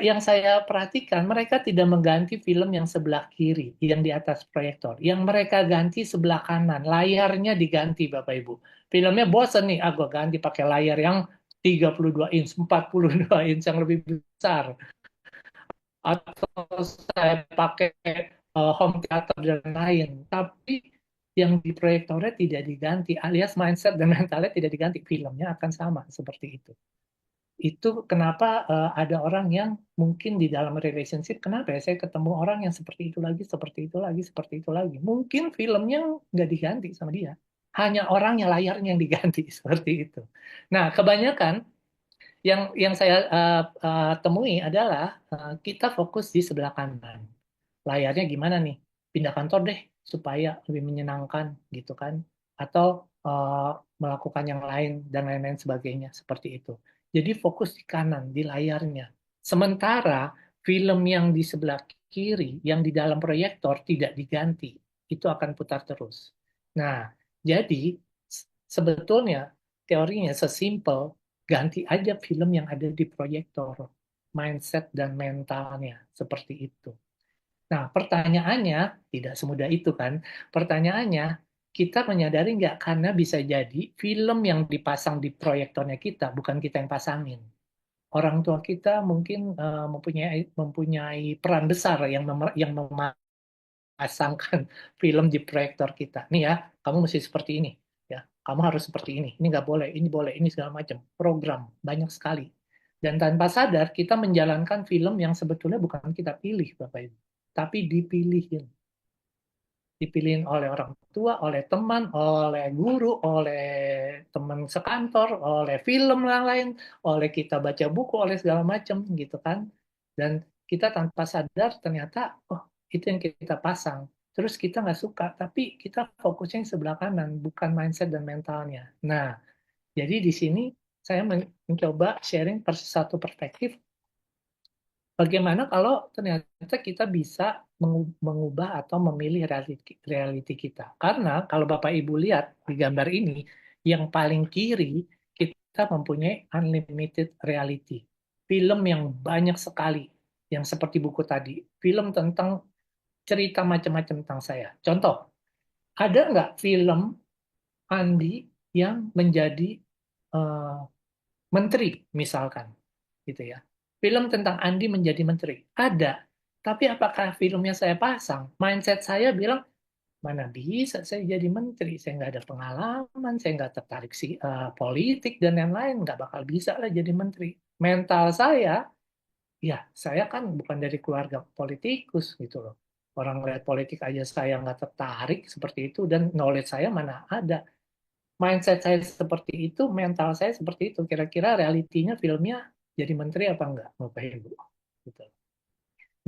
yang saya perhatikan, mereka tidak mengganti film yang sebelah kiri, yang di atas proyektor. Yang mereka ganti sebelah kanan, layarnya diganti, Bapak Ibu. Filmnya bosen nih, gue ganti pakai layar yang 32 inch, 42 inch yang lebih besar. Atau saya pakai home theater dan lain. Tapi yang di proyektornya tidak diganti, alias mindset dan mentalnya tidak diganti. Filmnya akan sama seperti itu. Itu kenapa ada orang yang mungkin di dalam relationship, kenapa ya saya ketemu orang yang seperti itu lagi, seperti itu lagi, seperti itu lagi. Mungkin filmnya nggak diganti sama dia. Hanya orangnya, layarnya yang diganti, seperti itu. Nah, kebanyakan yang saya temui adalah kita fokus di sebelah kanan. Layarnya gimana nih? Pindah kantor deh supaya lebih menyenangkan gitu kan? Atau melakukan yang lain dan lain-lain sebagainya seperti itu. Jadi fokus di kanan, di layarnya. Sementara film yang di sebelah kiri, yang di dalam proyektor tidak diganti, itu akan putar terus. Nah, jadi sebetulnya teorinya sesimpel ganti aja film yang ada di proyektor, mindset dan mentalnya seperti itu. Nah, pertanyaannya tidak semudah itu kan. Pertanyaannya, kita menyadari nggak karena bisa jadi film yang dipasang di proyektornya kita, bukan kita yang pasangin. Orang tua kita mungkin mempunyai peran besar yang memasangkan film di proyektor kita. Nih ya, kamu mesti seperti ini. Ya, kamu harus seperti ini nggak boleh, ini segala macam. Program banyak sekali. Dan tanpa sadar kita menjalankan film yang sebetulnya bukan kita pilih, Bapak Ibu, tapi dipilihin. Dipilihin oleh orang tua, oleh teman, oleh guru, oleh teman sekantor, oleh film yang lain, oleh kita baca buku, oleh segala macam gitu kan. Dan kita tanpa sadar ternyata, oh itu yang kita pasang. terus kita nggak suka, tapi kita fokusnya yang sebelah kanan, bukan mindset dan mentalnya. Nah, jadi di sini saya mencoba sharing satu perspektif, bagaimana kalau ternyata kita bisa mengubah atau memilih reality kita. Karena kalau Bapak Ibu lihat di gambar ini, yang paling kiri kita mempunyai unlimited reality. Film yang banyak sekali, yang seperti buku tadi. Film tentang cerita macam-macam tentang saya. Contoh, ada nggak film Andi yang menjadi eh, menteri misalkan, gitu ya. Film tentang Andi menjadi menteri ada, tapi apakah filmnya saya pasang? Mindset saya bilang mana bisa saya jadi menteri? Saya nggak ada pengalaman, saya nggak tertarik politik dan yang lain, nggak bakal bisa lah jadi menteri. Mental saya, ya saya kan bukan dari keluarga politikus gitu loh. Orang lihat politik aja saya nggak tertarik seperti itu dan knowledge saya mana ada. Mindset saya seperti itu, mental saya seperti itu. Kira-kira realitinya filmnya jadi menteri apa enggak, Bapak Ibu? Gitu.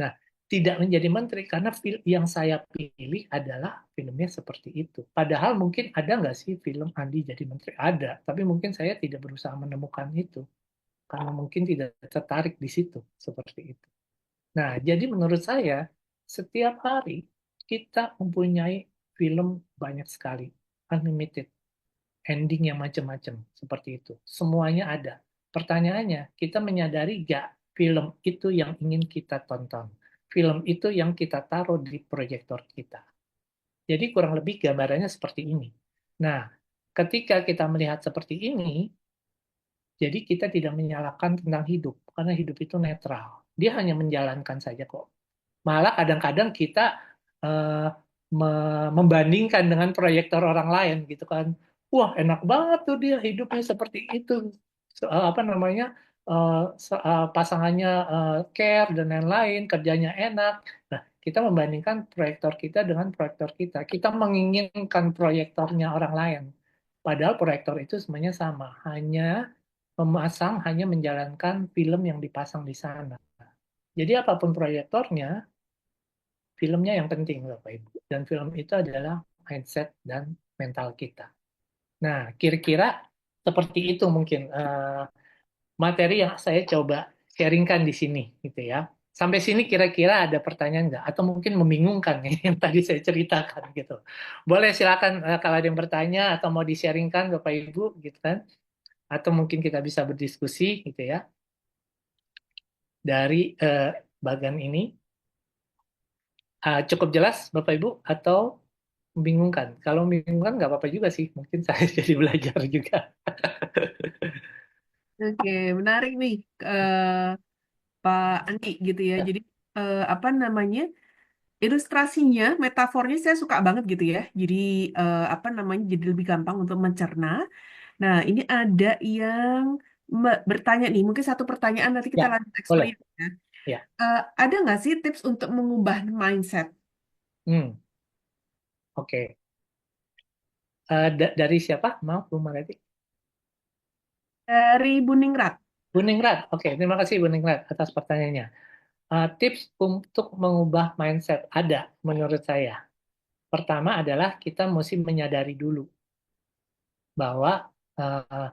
Nah, tidak menjadi menteri karena yang saya pilih adalah filmnya seperti itu. Padahal mungkin ada nggak sih film Andi jadi menteri? Ada, tapi mungkin saya tidak berusaha menemukan itu karena mungkin tidak tertarik di situ seperti itu. Nah, jadi menurut saya setiap hari kita mempunyai film banyak sekali, unlimited ending yang macam-macam seperti itu. Semuanya ada. Pertanyaannya, kita menyadari gak film itu yang ingin kita tonton? Film itu yang kita taruh di proyektor kita. Jadi kurang lebih gambarannya seperti ini. Nah, ketika kita melihat seperti ini, jadi kita tidak menyalahkan tentang hidup, karena hidup itu netral. Dia hanya menjalankan saja kok. Malah kadang-kadang kita eh, membandingkan dengan proyektor orang lain gitu kan. Wah, enak banget tuh dia hidupnya seperti itu. Apa namanya? Pasangannya care dan lain-lain, kerjanya enak. Nah, kita membandingkan proyektor kita dengan proyektor kita. Kita menginginkan proyektornya orang lain. Padahal proyektor itu semuanya sama, hanya menjalankan film yang dipasang di sana. Jadi apapun proyektornya, filmnya yang penting, Bapak Ibu. Dan film itu adalah mindset dan mental kita. Nah, kira-kira seperti itu mungkin materi yang saya coba sharingkan di sini, gitu ya. Sampai sini kira-kira ada pertanyaan nggak? Atau mungkin membingungkan ya, yang tadi saya ceritakan gitu. Boleh silakan kalau ada yang bertanya atau mau di-sharingkan Bapak Ibu, gitu kan? Atau mungkin kita bisa berdiskusi, gitu ya, dari bagian ini. Cukup jelas Bapak Ibu atau membingungkan? Kalau membingungkan nggak apa-apa juga sih. Mungkin saya jadi belajar juga. Oke, menarik nih, Pak Andi gitu ya. Ya, Jadi apa namanya? Ilustrasinya, metafornya saya suka banget gitu ya. Jadi apa namanya? Jadi lebih gampang untuk mencerna. Nah, ini ada yang bertanya nih. Mungkin satu pertanyaan nanti kita ya, lanjut boleh. explain ya. Ya, Ada nggak sih tips untuk mengubah mindset hmm, oke. Dari siapa? Maaf, Bu Mareti. dari Bu Ningrat? Bu Ningrat. Oke, terima kasih Bu Ningrat atas pertanyaannya. Tips untuk mengubah mindset ada menurut saya. Pertama adalah kita mesti menyadari dulu bahwa uh,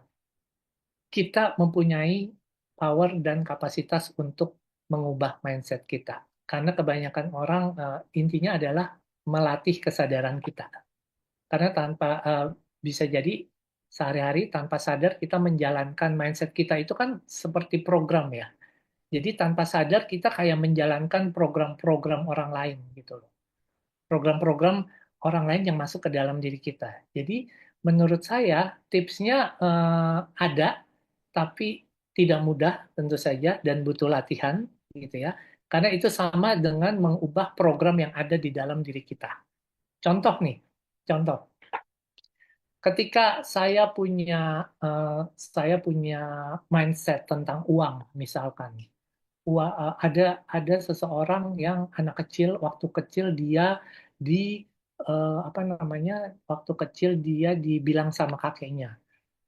kita mempunyai power dan kapasitas untuk mengubah mindset kita. Karena kebanyakan orang intinya adalah melatih kesadaran kita. Karena tanpa bisa jadi sehari-hari tanpa sadar kita menjalankan mindset kita itu kan seperti program ya. Jadi tanpa sadar kita kayak menjalankan program-program orang lain gitu loh. Program-program orang lain yang masuk ke dalam diri kita. Jadi menurut saya tipsnya ada, tapi tidak mudah tentu saja dan butuh latihan gitu ya. Karena itu sama dengan mengubah program yang ada di dalam diri kita. Contoh nih, contoh. Ketika eh, saya punya mindset tentang uang, misalkan, ada seseorang yang anak kecil, waktu kecil dia di apa namanya, waktu kecil dia dibilang sama kakeknya,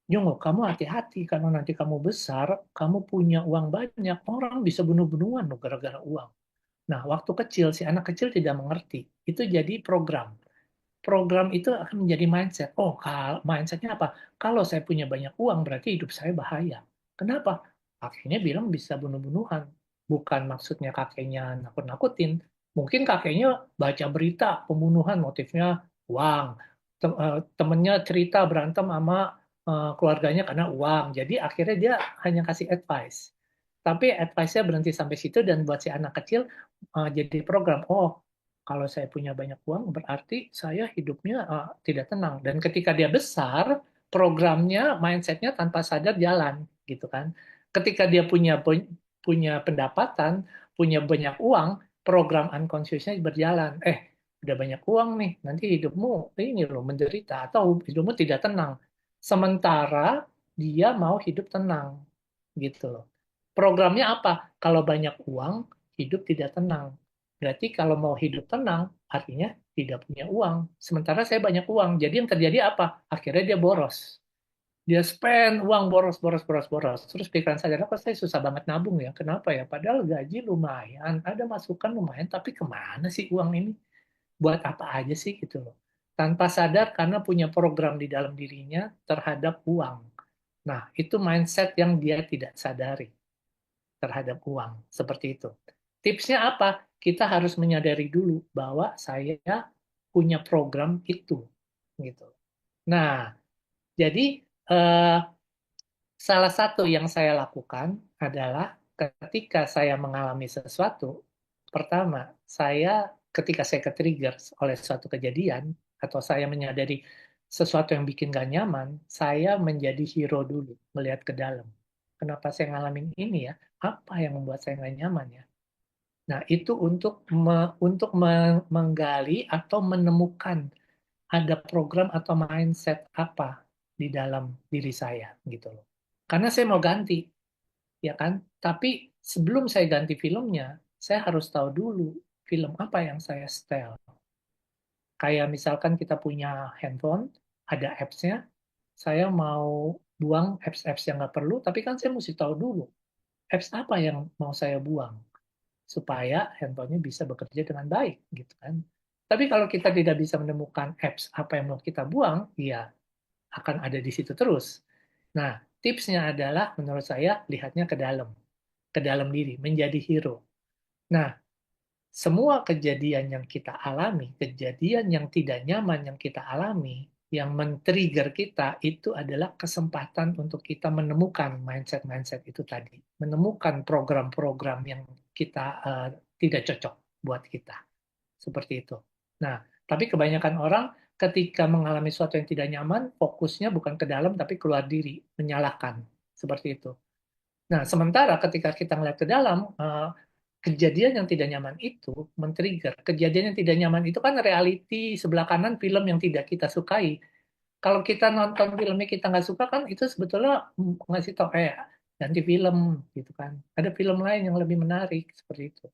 Jongo, kamu hati-hati karena nanti kamu besar, kamu punya uang banyak, orang bisa bunuh-bunuhan loh gara-gara uang. Nah, waktu kecil, si anak kecil tidak mengerti. Itu jadi program. Program itu akan menjadi mindset. Oh, mindsetnya apa? Kalau saya punya banyak uang, berarti hidup saya bahaya. Kenapa? Kakeknya bilang bisa bunuh-bunuhan. Bukan maksudnya kakeknya nakut-nakutin. Mungkin kakeknya baca berita pembunuhan, motifnya uang. Temennya cerita berantem sama keluarganya karena uang. Jadi akhirnya dia hanya kasih advice. Tapi advice-nya berhenti sampai situ dan buat si anak kecil jadi program. Oh, kalau saya punya banyak uang, berarti saya hidupnya tidak tenang. Dan ketika dia besar, programnya, mindsetnya tanpa sadar jalan, gitu kan. Ketika dia punya pendapatan, punya banyak uang, program unconscious-nya berjalan. Udah banyak uang nih, nanti hidupmu ini loh menderita atau hidupmu tidak tenang. Sementara dia mau hidup tenang, gitu loh. Programnya apa? Kalau banyak uang, hidup tidak tenang. Berarti kalau mau hidup tenang, artinya tidak punya uang. Sementara saya banyak uang. Jadi yang terjadi apa? Akhirnya dia boros. Dia spend uang boros, boros, boros, boros. Terus pikiran saya, kok saya susah banget nabung ya? Kenapa ya? Padahal gaji lumayan, ada masukan lumayan, tapi kemana sih uang ini? Buat apa aja sih gitu loh. Tanpa sadar karena punya program di dalam dirinya terhadap uang. Nah, itu mindset yang dia tidak sadari terhadap uang. Seperti itu. Tipsnya apa? Kita harus menyadari dulu bahwa saya punya program itu. Gitu. Nah, jadi eh, salah satu yang saya lakukan adalah ketika saya mengalami sesuatu, pertama, ketika saya ke-trigger oleh suatu kejadian, atau saya menyadari sesuatu yang bikin gak nyaman, saya menjadi hero dulu, melihat ke dalam. Kenapa saya ngalamin ini ya? Apa yang membuat saya gak nyaman ya? Nah, itu untuk menggali atau menemukan ada program atau mindset apa di dalam diri saya gitu loh. Karena saya mau ganti, ya kan? Tapi sebelum saya ganti filmnya, saya harus tahu dulu film apa yang saya setel. Kayak misalkan kita punya handphone, ada apps-nya, saya mau buang apps-apps yang nggak perlu, tapi kan saya mesti tahu dulu apps apa yang mau saya buang supaya handphonenya bisa bekerja dengan baik, gitu kan? Tapi kalau kita tidak bisa menemukan apps apa yang mau kita buang, ya akan ada di situ terus. Nah, tipsnya adalah menurut saya lihatnya ke dalam diri, menjadi hero. Nah, semua kejadian yang kita alami, kejadian yang tidak nyaman yang kita alami, yang men-trigger kita itu adalah kesempatan untuk kita menemukan mindset-mindset itu tadi, menemukan program-program yang kita tidak cocok buat kita. Seperti itu. Nah, tapi kebanyakan orang ketika mengalami sesuatu yang tidak nyaman, fokusnya bukan ke dalam tapi keluar diri, menyalahkan. Seperti itu. Nah, sementara ketika kita ngeliat ke dalam, kejadian yang tidak nyaman itu men-trigger. Kejadian yang tidak nyaman itu kan reality sebelah kanan film yang tidak kita sukai. Kalau kita nonton filmnya kita nggak suka kan itu sebetulnya ngasih tau, ganti film gitu kan. Ada film lain yang lebih menarik seperti itu.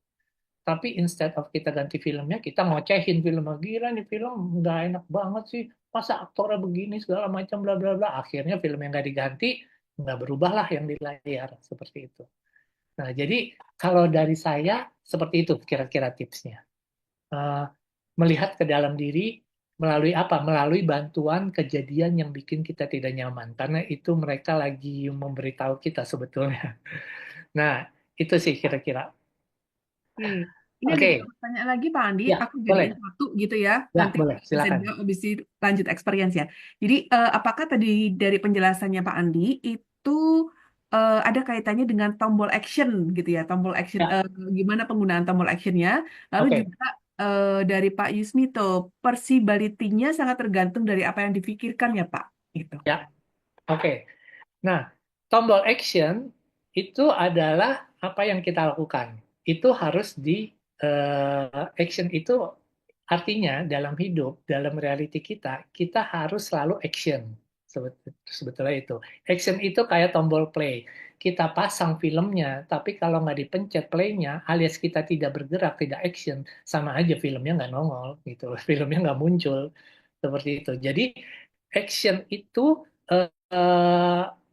Tapi instead of kita ganti filmnya, kita ngocehin film. Gila nih film nggak enak banget sih. Masa aktornya begini segala macam bla bla bla. Akhirnya film yang nggak diganti, nggak berubah lah yang di layar. Seperti itu. Nah, jadi kalau dari saya, seperti itu kira-kira tipsnya. Eh, Melihat ke dalam diri melalui apa? Melalui bantuan kejadian yang bikin kita tidak nyaman. Karena itu mereka lagi memberitahu kita sebetulnya. Nah, itu sih kira-kira. Oke. Ini ada Oke, dua pertanyaan lagi, Pak Andi. ya, Aku jadiin boleh. satu gitu ya. Ya, Nanti boleh. bisa Silakan. dijawab habis itu lanjut experience ya. Jadi, apakah tadi dari penjelasannya Pak Andi itu ada kaitannya dengan tombol action gitu ya? Tombol action, Ya, gimana penggunaan tombol actionnya? Lalu oke. juga dari Pak Yusmito, persibalitinya sangat tergantung dari apa yang difikirkan ya, Pak. Gitu. Ya, oke. Nah, tombol action itu adalah apa yang kita lakukan. Itu harus action itu artinya dalam hidup, dalam reality kita, kita harus selalu action. Sebetulnya itu. Action itu kayak tombol play. Kita pasang filmnya, tapi kalau nggak dipencet play-nya, alias kita tidak bergerak, tidak action, sama aja filmnya nggak nongol, gitu. Filmnya nggak muncul, seperti itu. Jadi action itu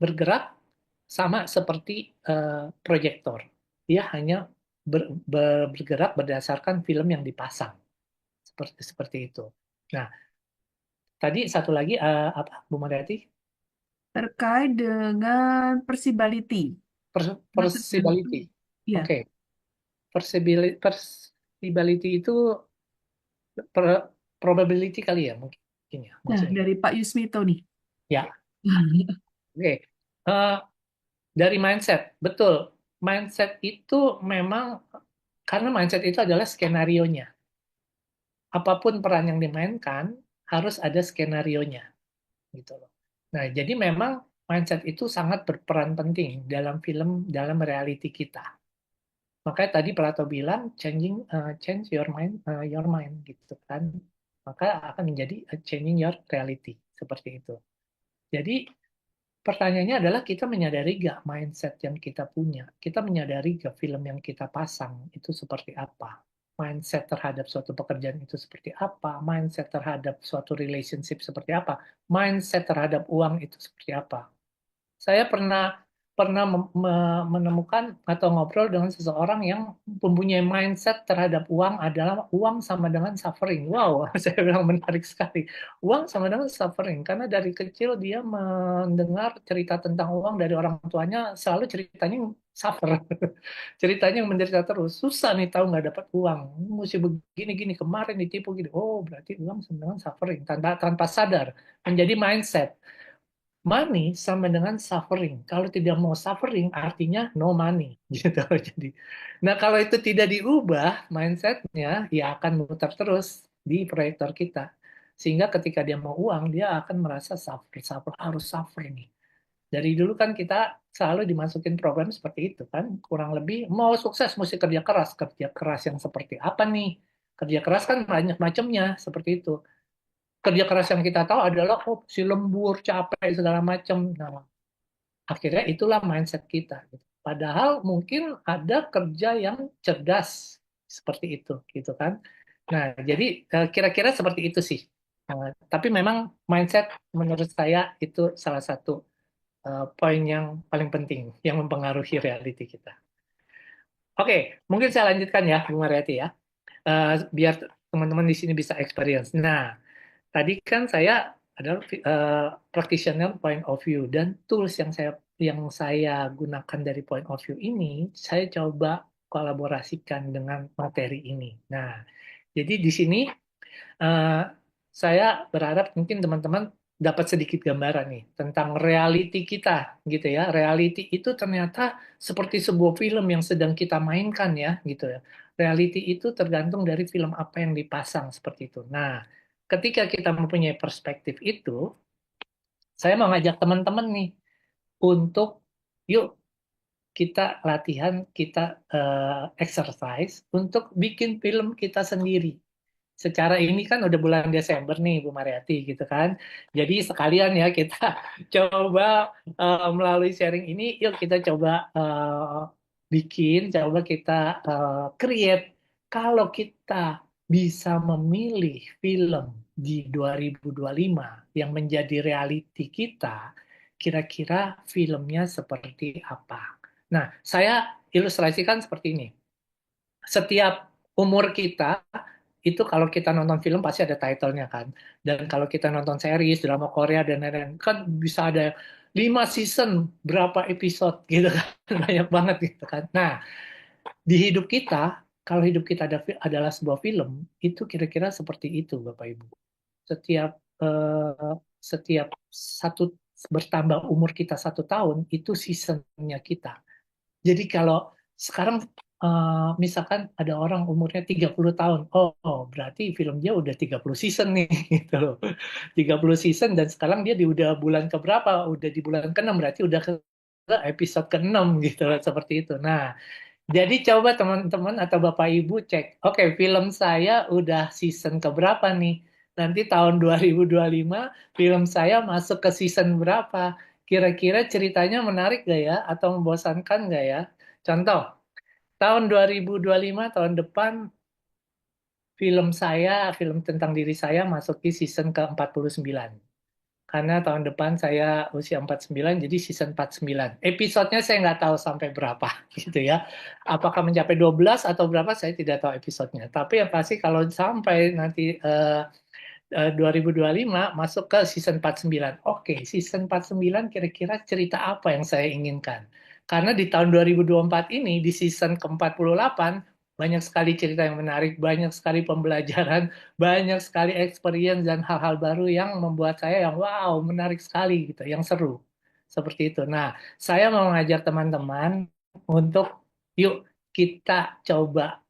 bergerak sama seperti proyektor. Dia hanya bergerak berdasarkan film yang dipasang seperti seperti itu. Nah, tadi satu lagi apa, Bu Mariati? Terkait dengan Persibality. Maksudnya itu, Persibality. ya. Oke, Persibality itu probability kali ya mungkin ya Nah, maksudnya. dari Pak Yusmito nih. Ya, oke. Eh, dari mindset, betul. Mindset itu memang karena mindset itu adalah skenarionya. Apapun peran yang dimainkan harus ada skenarionya gitu loh. Nah, jadi memang mindset itu sangat berperan penting dalam film, dalam reality kita. Makanya tadi Plato bilang change your mind gitu kan. Maka akan menjadi changing your reality seperti itu. Jadi pertanyaannya adalah kita menyadari gak mindset yang kita punya? Kita menyadari gak film yang kita pasang itu seperti apa? Mindset terhadap suatu pekerjaan itu seperti apa? Mindset terhadap suatu relationship seperti apa? Mindset terhadap uang itu seperti apa? Saya pernah pernah menemukan atau ngobrol dengan seseorang yang mempunyai mindset terhadap uang adalah uang sama dengan suffering. Wow, saya bilang menarik sekali. Uang sama dengan suffering karena dari kecil dia mendengar cerita tentang uang dari orang tuanya selalu ceritanya yang suffer. Ceritanya yang menderita terus. Susah nih tahu nggak dapat uang. Mesti begini-gini kemarin ditipu gini. Oh, berarti uang sama dengan suffering tanpa tanpa sadar menjadi mindset. Money sama dengan suffering. Kalau tidak mau suffering, artinya no money. Gitu. Jadi, nah kalau itu tidak diubah mindsetnya, ya akan muter terus di proyektor kita. Sehingga ketika dia mau uang, dia akan merasa suffer, suffer, harus suffer nih. Dari dulu kan kita selalu dimasukin program seperti itu kan, kurang lebih mau sukses mesti kerja keras yang seperti apa nih? Kerja keras kan banyak macamnya seperti itu. Kerja keras yang kita tahu adalah oh si lembur, capek segala macam. Nah, akhirnya itulah mindset kita. Gitu. Padahal mungkin ada kerja yang cerdas seperti itu, gitu kan. Nah, jadi kira-kira seperti itu sih. Tapi memang mindset menurut saya itu salah satu poin yang paling penting yang mempengaruhi reality kita. Oke, mungkin saya lanjutkan ya, Bu Mariati ya, biar teman-teman di sini bisa experience. Nah, tadi kan saya adalah practitioner point of view dan tools yang saya gunakan dari point of view ini saya coba kolaborasikan dengan materi ini. Nah, jadi di sini eh, saya berharap mungkin teman-teman dapat sedikit gambaran nih tentang reality kita gitu ya. Reality itu ternyata seperti sebuah film yang sedang kita mainkan ya gitu ya. Reality itu tergantung dari film apa yang dipasang seperti itu. Nah, ketika kita mempunyai perspektif itu, saya mau ngajak teman-teman nih untuk yuk kita latihan, kita exercise untuk bikin film kita sendiri. Secara ini kan udah bulan Desember nih Bu Mariati gitu kan. Jadi sekalian ya kita coba melalui sharing ini, yuk kita coba coba kita create. Kalau kita bisa memilih film di 2025 yang menjadi reality kita, kira-kira filmnya seperti apa? Nah, saya ilustrasikan seperti ini. Setiap umur kita itu kalau kita nonton film pasti ada title-nya kan. Dan kalau kita nonton series, drama Korea dan lain-lain kan bisa ada 5 season, berapa episode gitu kan. Banyak banget gitu kan. Nah, di hidup kita, kalau hidup kita adalah sebuah film, itu kira-kira seperti itu Bapak Ibu. Setiap eh, setiap satu bertambah umur kita 1 tahun, itu seasonnya kita. Jadi kalau sekarang misalkan ada orang umurnya 30 tahun, oh berarti film dia udah 30 season nih gitu loh. 30 season dan sekarang dia udah bulan keberapa? Udah di bulan ke-6 berarti udah ke episode ke-6 gitu loh, seperti itu. Nah, jadi coba teman-teman atau Bapak Ibu cek, oke film saya udah season keberapa nih? Nanti tahun 2025 film saya masuk ke season berapa? Kira-kira ceritanya menarik gak ya? Atau membosankan gak ya? Contoh, tahun 2025, tahun depan, film tentang diri saya masuk di season ke-49. karena tahun depan saya usia 49, jadi season 49. Episodenya saya nggak tahu sampai berapa, gitu ya. Apakah mencapai 12 atau berapa, saya tidak tahu episodenya. Tapi yang pasti kalau sampai nanti 2025 masuk ke season 49. Oke, season 49 kira-kira cerita apa yang saya inginkan? Karena di tahun 2024 ini, di season ke-48, banyak sekali cerita yang menarik, banyak sekali pembelajaran, banyak sekali experience dan hal-hal baru yang membuat saya yang wow, menarik sekali gitu, yang seru. Seperti itu. Nah, saya mau mengajak teman-teman untuk yuk kita coba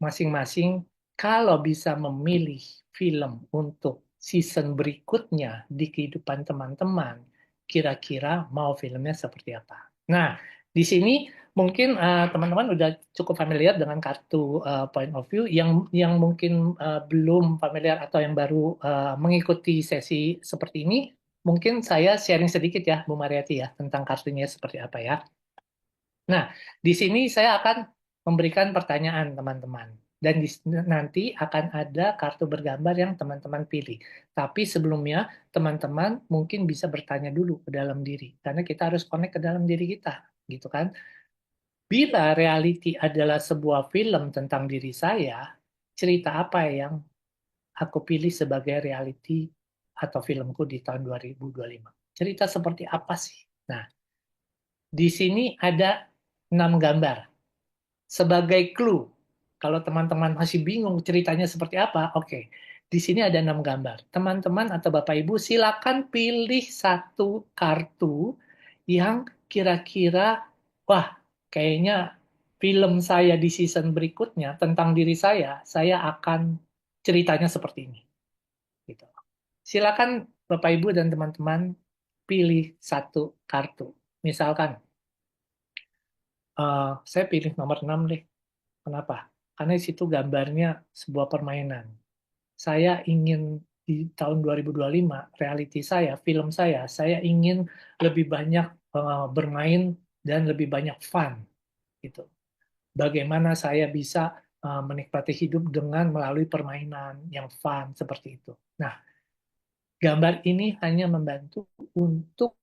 masing-masing kalau bisa memilih film untuk season berikutnya di kehidupan teman-teman, kira-kira mau filmnya seperti apa? Nah, di sini mungkin teman-teman udah cukup familiar dengan kartu point of view yang mungkin belum familiar atau yang baru mengikuti sesi seperti ini, mungkin saya sharing sedikit ya, Bu Mariati ya, tentang kartunya seperti apa ya. Nah, di sini saya akan memberikan pertanyaan teman-teman. Dan nanti akan ada kartu bergambar yang teman-teman pilih. Tapi sebelumnya, teman-teman mungkin bisa bertanya dulu ke dalam diri. Karena kita harus connect ke dalam diri kita. Gitu kan? Bila reality adalah sebuah film tentang diri saya, cerita apa yang aku pilih sebagai reality atau filmku di tahun 2025? Cerita seperti apa sih? Nah, di sini ada 6 gambar. Sebagai clue, kalau teman-teman masih bingung ceritanya seperti apa, oke. Di sini ada 6 gambar. Teman-teman atau Bapak Ibu silakan pilih satu kartu yang kira-kira, wah, kayaknya film saya di season berikutnya tentang diri saya akan ceritanya seperti ini. Gitu. Silakan Bapak Ibu dan teman-teman pilih satu kartu. Misalkan, saya pilih nomor 6 deh. Kenapa? Karena di situ gambarnya sebuah permainan. Saya ingin di tahun 2025, reality saya, film saya ingin lebih banyak bermain dan lebih banyak fun. Gitu. Bagaimana saya bisa menikmati hidup dengan melalui permainan yang fun seperti itu. Nah, gambar ini hanya membantu untuk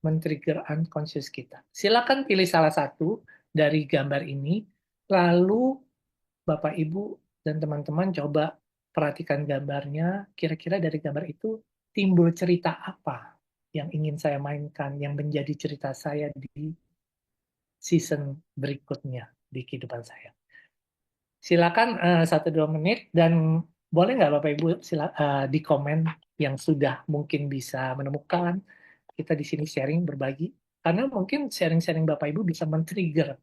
men-trigger unconscious kita. Silakan pilih salah satu dari gambar ini, lalu Bapak, Ibu, dan teman-teman coba perhatikan gambarnya, kira-kira dari gambar itu timbul cerita apa yang ingin saya mainkan, yang menjadi cerita saya di season berikutnya di kehidupan saya. Silakan 1-2 menit dan boleh nggak Bapak Ibu di komen yang sudah mungkin bisa menemukan, kita di sini sharing, berbagi. Karena mungkin sharing-sharing Bapak Ibu bisa men-trigger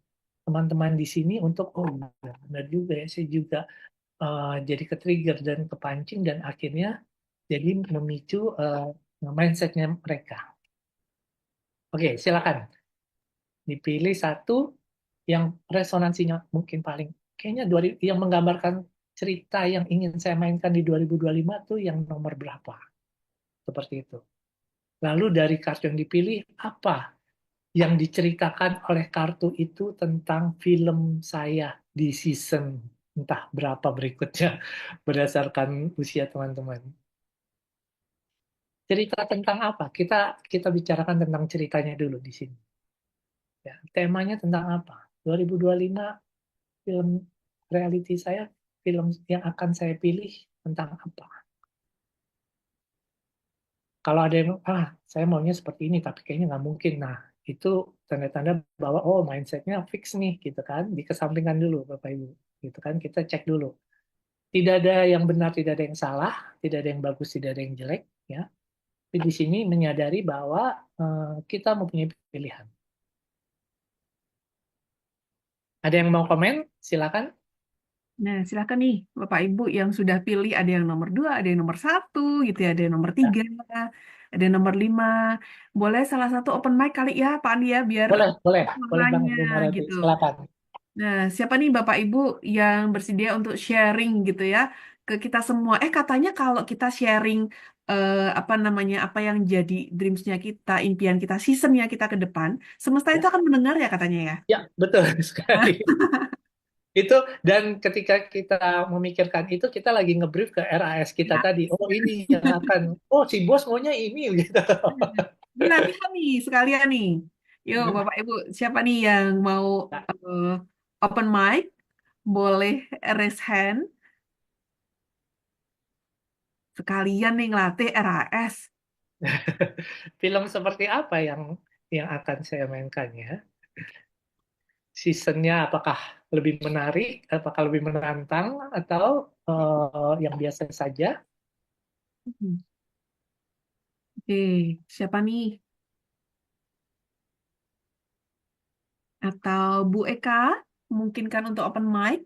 teman-teman di sini untuk, oh benar juga ya, saya juga jadi ke-trigger dan kepancing dan akhirnya jadi memicu mindsetnya mereka. Oke, silakan dipilih satu yang resonansinya mungkin paling kayaknya yang menggambarkan cerita yang ingin saya mainkan di 2025 tuh yang nomor berapa? Seperti itu. Lalu dari kartu yang dipilih apa yang diceritakan oleh kartu itu tentang film saya di season entah berapa berikutnya berdasarkan usia teman-teman. Cerita tentang apa? Kita bicarakan tentang ceritanya dulu di sini. Ya, temanya tentang apa? 2025 film reality saya, film yang akan saya pilih tentang apa? Kalau ada yang, saya maunya seperti ini, tapi kayaknya nggak mungkin. Nah, itu tanda-tanda bahwa, oh, mindsetnya fix nih, gitu kan. Dikesampingkan dulu, Bapak Ibu. Gitu kan, kita cek dulu. Tidak ada yang benar, tidak ada yang salah, tidak ada yang bagus, tidak ada yang jelek, ya. Tapi di sini menyadari bahwa kita mempunyai pilihan. Ada yang mau komen? Silakan. Nah, silakan nih, Bapak Ibu yang sudah pilih, ada yang nomor 2, ada yang nomor 1, gitu ya, ada yang nomor 3, ada yang nomor 5. Boleh salah satu open mic kali ya, Pak Andi ya, biar Boleh, boleh, boleh banget, suaranya Bu Marati. gitu. Silakan. Nah, siapa nih Bapak Ibu yang bersedia untuk sharing gitu ya ke kita semua? Katanya kalau kita sharing apa namanya, apa yang jadi dreams-nya kita, impian kita, season-nya kita ke depan, semesta itu Ya, akan mendengar ya katanya ya. ya betul sekali. Itu dan ketika kita memikirkan itu kita lagi ngebrief ke RAS kita Ya. tadi. Oh ini yang akan. Oh si bos maunya ini gitu. Ini latihan nih sekalian nih. Yuk Bapak Ibu, siapa nih yang mau Nah, eh, open mic? Boleh raise hand. Sekalian nih ngelatih RAS. film seperti apa yang akan saya mainkan ya? Seasonnya apakah lebih menarik, apakah lebih menantang, atau yang biasa saja? Hmm. Oke, siapa nih? Atau Bu Eka? Memungkinkan untuk open mic?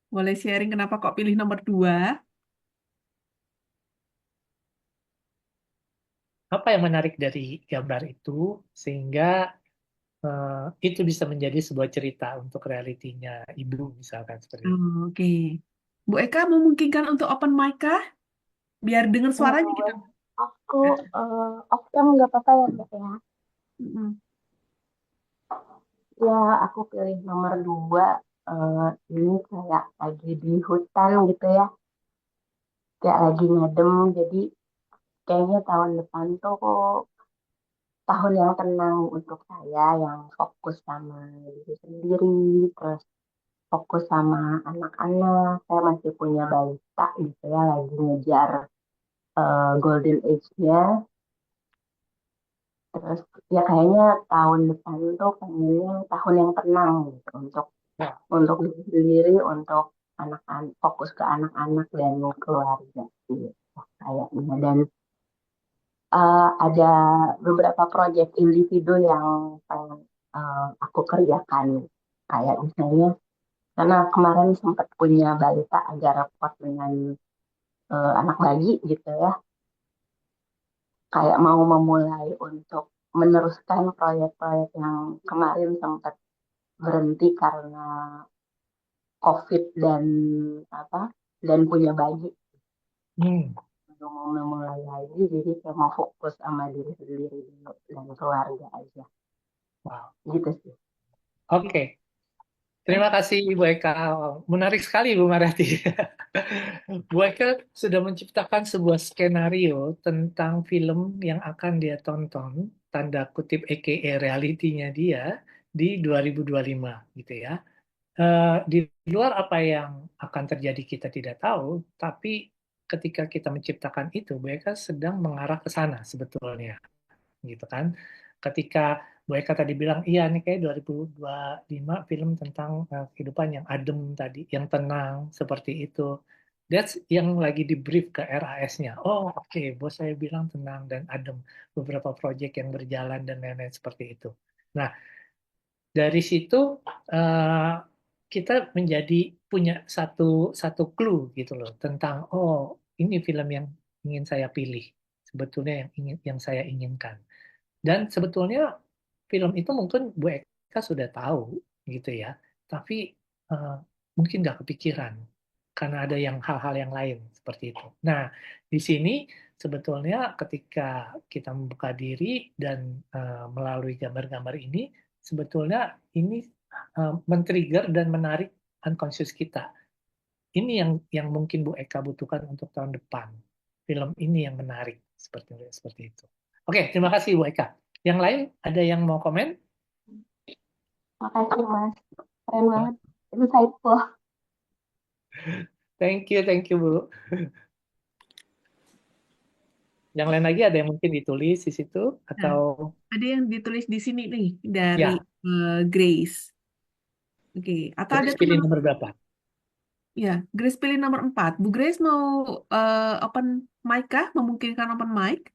Boleh sharing kenapa kok pilih nomor 2? Apa yang menarik dari gambar itu sehingga eh, itu bisa menjadi sebuah cerita untuk realitinya ibu misalkan seperti itu. Oke. Bu Eka memungkinkan untuk open mic kah? Biar dengar suaranya kita. Boleh. Aku off cam nggak apa-apa ya Mbak ya. Mm-mm. Ya aku pilih nomor 2. Ini kayak lagi di hutan gitu ya. Kayak lagi ngadem. Jadi kayaknya tahun depan tuh tahun yang tenang untuk saya. Yang fokus sama diri sendiri. Terus fokus sama anak-anak. Saya masih punya balita gitu ya. Lagi ngejar golden age-nya. Terus ya kayaknya tahun depan tuh pengennya tahun yang tenang gitu Nah, untuk diri sendiri, untuk anak-anak, fokus ke anak-anak dan keluarga gitu kayaknya. Dan ada beberapa proyek individu yang pengen aku kerjakan kayak misalnya karena kemarin sempat punya balita agak repot dengan anak bayi gitu ya, kayak mau memulai untuk meneruskan proyek-proyek yang kemarin sempat berhenti karena COVID dan apa dan punya bayi, hmm, belum mau memulai lagi, jadi saya mau fokus sama diri sendiri dulu dan keluarga aja wow. gitu sih. Oke, terima kasih Ibu Eka. Menarik sekali Bu Marati. Bu Eka sudah menciptakan sebuah skenario tentang film yang akan dia tonton, tanda kutip AKA realitinya dia di 2025 gitu ya. Di luar apa yang akan terjadi kita tidak tahu, tapi ketika kita menciptakan itu, mereka sedang mengarah ke sana sebetulnya, gitu kan? Ketika Bu Eka tadi bilang, iya nih kayak 2025 film tentang kehidupan yang adem tadi, yang tenang seperti itu. That's yang lagi di brief ke RAS-nya. Oh oke, bos saya bilang tenang dan adem. Beberapa proyek yang berjalan dan lain-lain seperti itu. Nah, dari situ eh, kita menjadi punya satu satu clue gitu loh tentang oh ini film yang ingin saya pilih sebetulnya yang saya inginkan dan sebetulnya film itu mungkin Bu Eka sudah tahu gitu ya tapi eh, mungkin nggak kepikiran karena ada yang hal-hal yang lain seperti itu. Nah di sini sebetulnya ketika kita membuka diri dan melalui gambar-gambar ini sebetulnya ini men-trigger dan menarik unconscious kita. Ini yang mungkin Bu Eka butuhkan untuk tahun depan. Film ini yang menarik seperti itu. Oke, terima kasih Bu Eka. Yang lain ada yang mau komen? Makasih Mas, keren banget, insightful. Thank you Bu. Yang lain lagi ada yang mungkin ditulis di situ Nah, atau ada yang ditulis di sini nih dari ya, Grace. Oke, atau ada Grace pilih teman nomor berapa? ya, Grace pilih nomor 4. Bu Grace mau open mic kah? Memungkinkan open mic?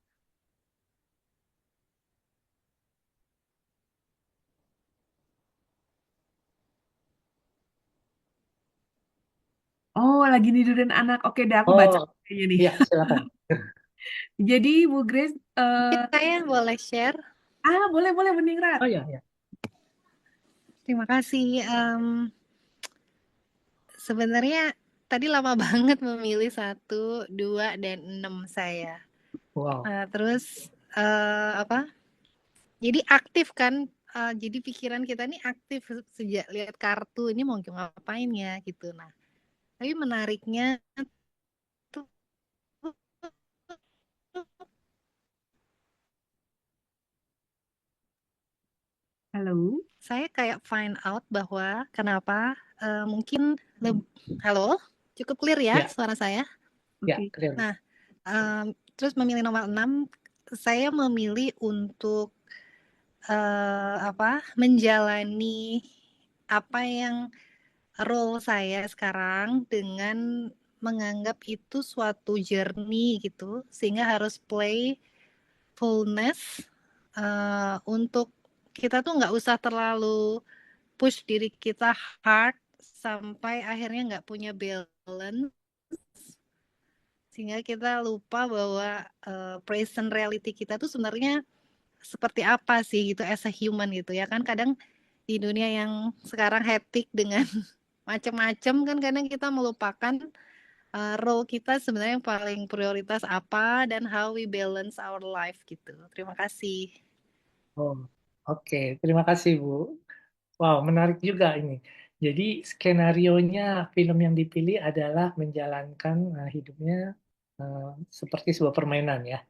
Oh, lagi nidurin anak. Oke, deh aku baca Oh, kayaknya nih. iya silakan. Jadi Bu Grace, Mungkin saya boleh share. boleh boleh Beningrat. Oh ya, ya. Terima kasih. Sebenarnya tadi lama banget memilih 1, 2, dan 6 saya. Wow. Terus apa? Jadi aktif kan jadi pikiran kita nih aktif sejak lihat kartu ini mau ngapain ya gitu. Nah, tapi menariknya tuh Halo? saya kayak find out bahwa kenapa mungkin halo, cukup clear ya Ya, suara saya. ya, Oke. clear. Nah, terus memilih nomor 6, saya memilih untuk menjalani apa yang role saya sekarang dengan menganggap itu suatu journey gitu, sehingga harus playfulness untuk kita tuh nggak usah terlalu push diri kita hard sampai akhirnya nggak punya balance, sehingga kita lupa bahwa present reality kita tuh sebenarnya seperti apa sih gitu as a human gitu ya kan. Kadang di dunia yang sekarang hectic dengan macam-macam kan kadang kita melupakan role kita sebenarnya yang paling prioritas apa dan how we balance our life gitu. Terima kasih. Oh, oke. Terima kasih, Bu. Wow, menarik juga ini. Jadi skenarionya film yang dipilih adalah menjalankan hidupnya eh, seperti sebuah permainan ya.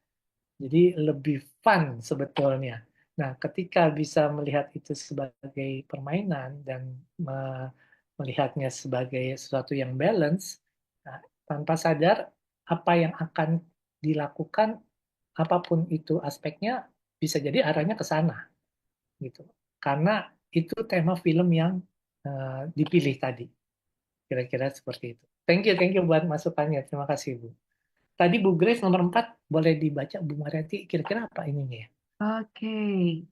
Jadi lebih fun sebetulnya. Nah, ketika bisa melihat itu sebagai permainan dan melihatnya sebagai sesuatu yang balance, nah, tanpa sadar apa yang akan dilakukan, apapun itu aspeknya, bisa jadi arahnya ke sana gitu. Karena itu tema film yang dipilih tadi. Kira-kira seperti itu. Thank you buat masukannya. Terima kasih, Bu. Tadi Bu Grace nomor 4 boleh dibaca Bu Mariati, kira-kira apa ininya ya? Oke,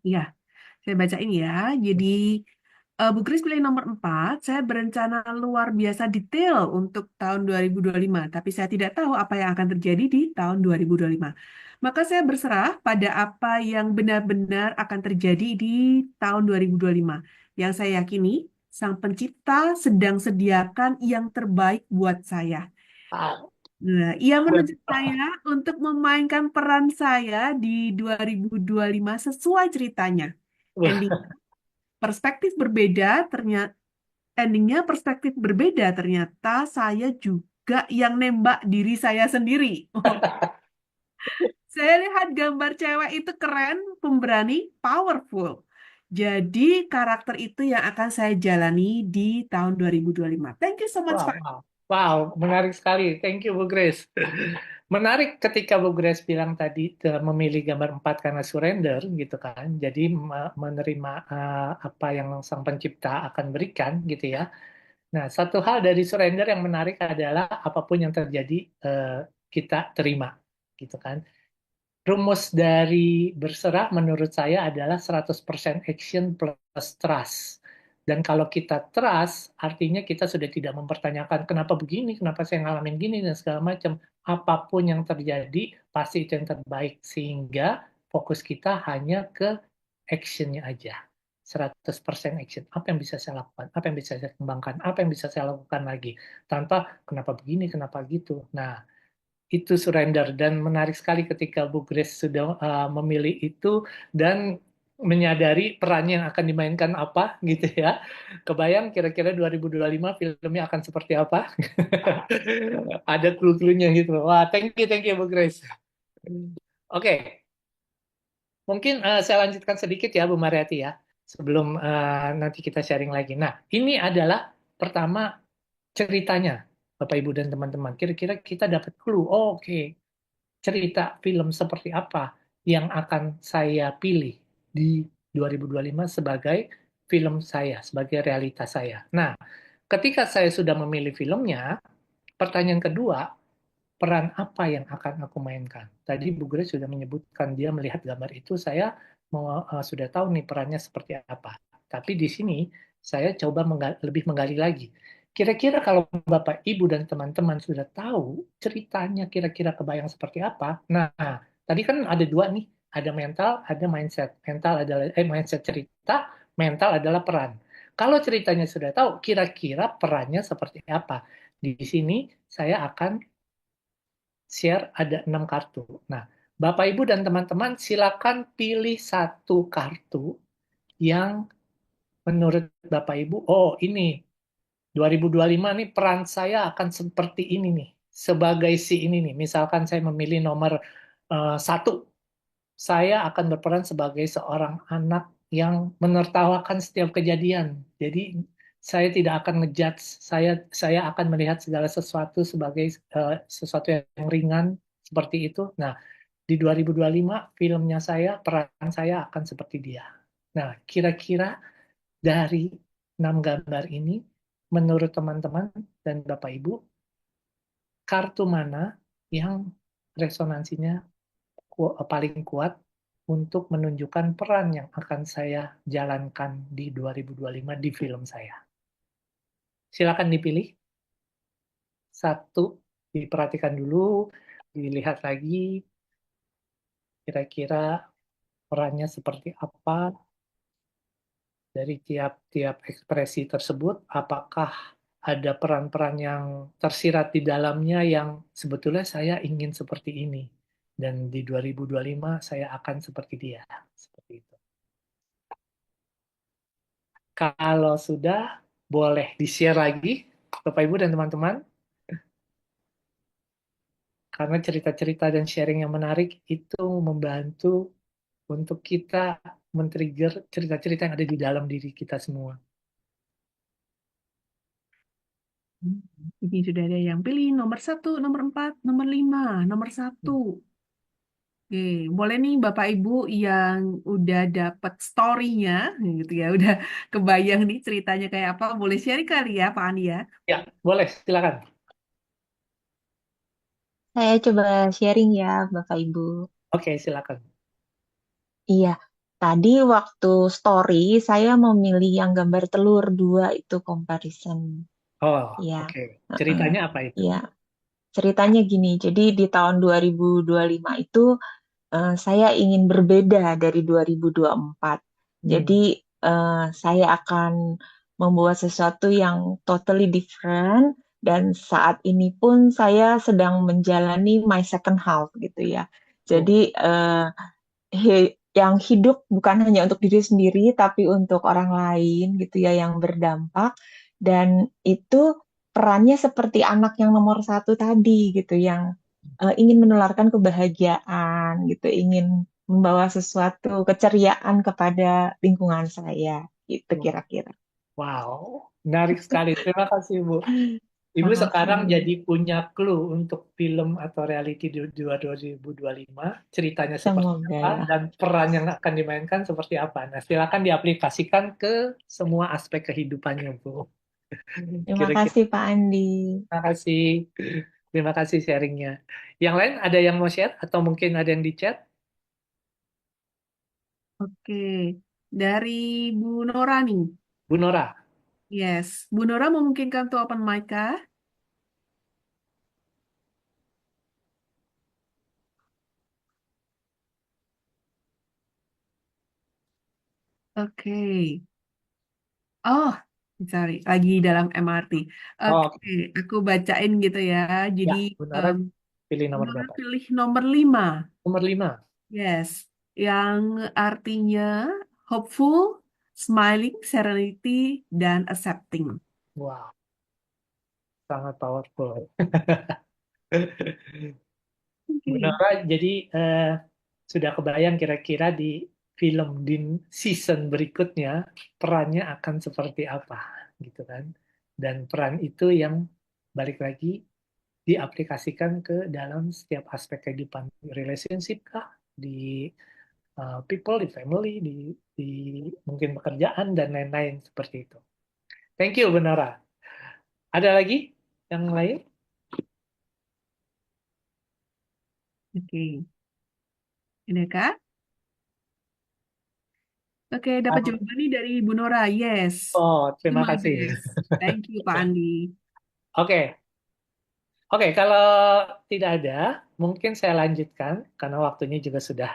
ya, saya bacain ya. Jadi, Bu Kris pilih nomor 4. Saya berencana luar biasa detail untuk tahun 2025, tapi saya tidak tahu apa yang akan terjadi di tahun 2025. Maka saya berserah pada apa yang benar-benar akan terjadi di tahun 2025. Yang saya yakini, Sang Pencipta sedang sediakan yang terbaik buat saya. Wow. Nah, ia Buat, menuntut saya untuk memainkan peran saya di 2025 sesuai ceritanya. Ending wah, perspektif berbeda, ternyata endingnya perspektif berbeda. Ternyata saya juga yang nembak diri saya sendiri. Saya lihat gambar cewek itu keren, pemberani, powerful. Jadi karakter itu yang akan saya jalani di tahun 2025. Thank you so much, wow, Pak. wow. Wow, menarik sekali. Thank you, Bu Grace. Menarik ketika Bu Grace bilang tadi memilih gambar 4 karena surrender gitu kan. Jadi menerima apa yang Sang Pencipta akan berikan gitu ya. Nah, satu hal dari surrender yang menarik adalah apapun yang terjadi eh, kita terima gitu kan. Rumus dari berserah menurut saya adalah 100% action plus trust. Dan kalau kita trust, artinya kita sudah tidak mempertanyakan kenapa begini, kenapa saya ngalamin gini, dan segala macam. Apapun yang terjadi, pasti itu yang terbaik. Sehingga fokus kita hanya ke actionnya aja. 100% action. Apa yang bisa saya lakukan? Apa yang bisa saya kembangkan? Apa yang bisa saya lakukan lagi? Tanpa kenapa begini, kenapa gitu. Nah, itu surrender dan menarik sekali ketika Bu Grace sudah memilih itu dan menyadari perannya yang akan dimainkan apa gitu ya. Kebayang kira-kira 2025 filmnya akan seperti apa? Ada clue-cluenya gitu. Wah, thank you Bu Grace. Oke, mungkin saya lanjutkan sedikit ya Bu Mariati ya, sebelum nanti kita sharing lagi. Nah, ini adalah pertama ceritanya, Bapak Ibu dan teman-teman. Kira-kira kita dapat clue. Oh, oke, cerita film seperti apa yang akan saya pilih di 2025 sebagai film saya, sebagai realitas saya. Nah, ketika saya sudah memilih filmnya, pertanyaan kedua, peran apa yang akan aku mainkan? Tadi Bu Grace sudah menyebutkan dia melihat gambar itu, saya sudah tahu nih perannya seperti apa. Tapi di sini saya coba lebih menggali lagi. Kira-kira kalau Bapak, Ibu, dan teman-teman sudah tahu ceritanya kira-kira kebayang seperti apa. Nah, tadi kan ada dua nih, ada mental, ada mindset. Mental adalah mindset cerita, mental adalah peran. Kalau ceritanya sudah tahu, kira-kira perannya seperti apa. Di sini saya akan share ada 6 kartu. Nah, Bapak, Ibu, dan teman-teman silakan pilih satu kartu yang menurut Bapak Ibu, oh ini 2025 nih peran saya akan seperti ini nih, sebagai si ini nih. Misalkan saya memilih nomor 1, saya akan berperan sebagai seorang anak yang menertawakan setiap kejadian. Jadi saya tidak akan ngejudge, saya akan melihat segala sesuatu sebagai sesuatu yang ringan seperti itu. Nah, di 2025 filmnya saya, peran saya akan seperti dia. Nah, kira-kira dari 6 gambar ini, menurut teman-teman dan Bapak Ibu, kartu mana yang resonansinya paling kuat untuk menunjukkan peran yang akan saya jalankan di 2025 di film saya? Silakan dipilih. Satu, diperhatikan dulu, dilihat lagi, kira-kira perannya seperti apa dari tiap-tiap ekspresi tersebut. Apakah ada peran-peran yang tersirat di dalamnya yang sebetulnya saya ingin seperti ini. Dan di 2025 saya akan seperti dia. Seperti itu. Kalau sudah, boleh di-share lagi, Bapak Ibu dan teman-teman. Karena cerita-cerita dan sharing yang menarik itu membantu untuk kita men-trigger cerita-cerita yang ada di dalam diri kita semua. Ini sudah ada yang pilih nomor 1, nomor 4, nomor 5, nomor 1. Oke, boleh nih Bapak Ibu yang udah dapet story-nya, gitu ya, udah kebayang nih ceritanya kayak apa, boleh share kali ya Pak Andi ya. Ya, boleh, silakan. Saya coba sharing ya, Bapak Ibu. Oke, silakan. Iya, tadi waktu story saya memilih yang gambar telur dua itu comparison. Oh, Iya, oke. heeh. Ceritanya apa itu? Iya, ceritanya gini. Jadi di tahun 2025 itu saya ingin berbeda dari 2024. Jadi Hmm. saya akan membuat sesuatu yang totally different dan saat ini pun saya sedang menjalani my second half gitu ya. Jadi Oh, yang hidup bukan hanya untuk diri sendiri tapi untuk orang lain gitu ya yang berdampak dan itu perannya seperti anak yang nomor 1 tadi gitu yang ingin menularkan kebahagiaan gitu, ingin membawa sesuatu keceriaan kepada lingkungan saya gitu kira-kira. wow, menarik sekali. Terima kasih, Bu. Ibu sekarang Sama-sama. jadi punya clue untuk film atau reality di 2025, ceritanya seperti Semoga apa, ya. dan peran yang akan dimainkan seperti apa. Nah, silakan diaplikasikan ke semua aspek kehidupannya, Bu. Terima Kira-kira, kasih Pak Andi. terima kasih. Terima kasih sharingnya. Yang lain ada yang mau share atau mungkin ada yang di chat? Oke, dari Bu Nora nih. Bu Nora. Yes, Bu Nora memungkinkan untuk open mic kah? Oke. Oh, sorry, lagi dalam MRT. Oh, Oke, aku bacain gitu ya. Jadi, ya, Bu Nora em, pilih Bu nomor Nora berapa? pilih nomor 5. Nomor 5. Yes, yang artinya hopeful, smiling, serenity, dan accepting. Wow, sangat powerful. Bu Oke. Nora, jadi sudah kebayang kira-kira di film di season berikutnya perannya akan seperti apa, gitu kan? Dan peran itu yang balik lagi diaplikasikan ke dalam setiap aspek kehidupan, di relationship kah, di people, di family, di mungkin pekerjaan dan lain-lain seperti itu. Thank you, Bu Nora. Ada lagi yang lain? Oke. Ini kak? Oke, dapat jawaban nih dari Bu Nora. Yes. Oh, terima Lima kasih. best. Thank you, Pak Andi. Oke, oke. Kalau tidak ada, mungkin saya lanjutkan karena waktunya juga sudah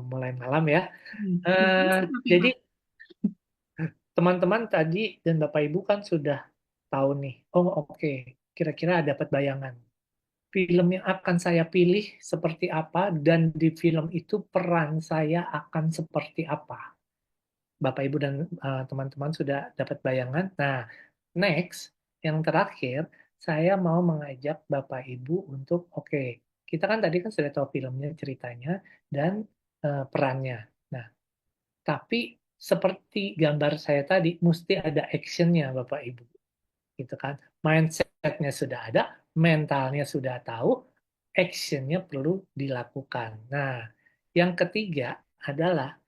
mulai malam ya. Mungkin Eh, sama jadi Pak. teman-teman tadi dan Bapak Ibu kan sudah tahu nih. Oh, oke. Kira-kira dapat bayangan. Film yang akan saya pilih seperti apa dan di film itu peran saya akan seperti apa. Bapak Ibu dan teman-teman sudah dapat bayangan. Nah, next, yang terakhir, saya mau mengajak Bapak Ibu untuk, oke, kita kan tadi kan sudah tahu filmnya, ceritanya, dan perannya. Nah, tapi seperti gambar saya tadi, mesti ada actionnya Bapak Ibu. Gitu kan. Mindsetnya sudah ada, mentalnya sudah tahu, actionnya perlu dilakukan. Nah, yang ketiga adalah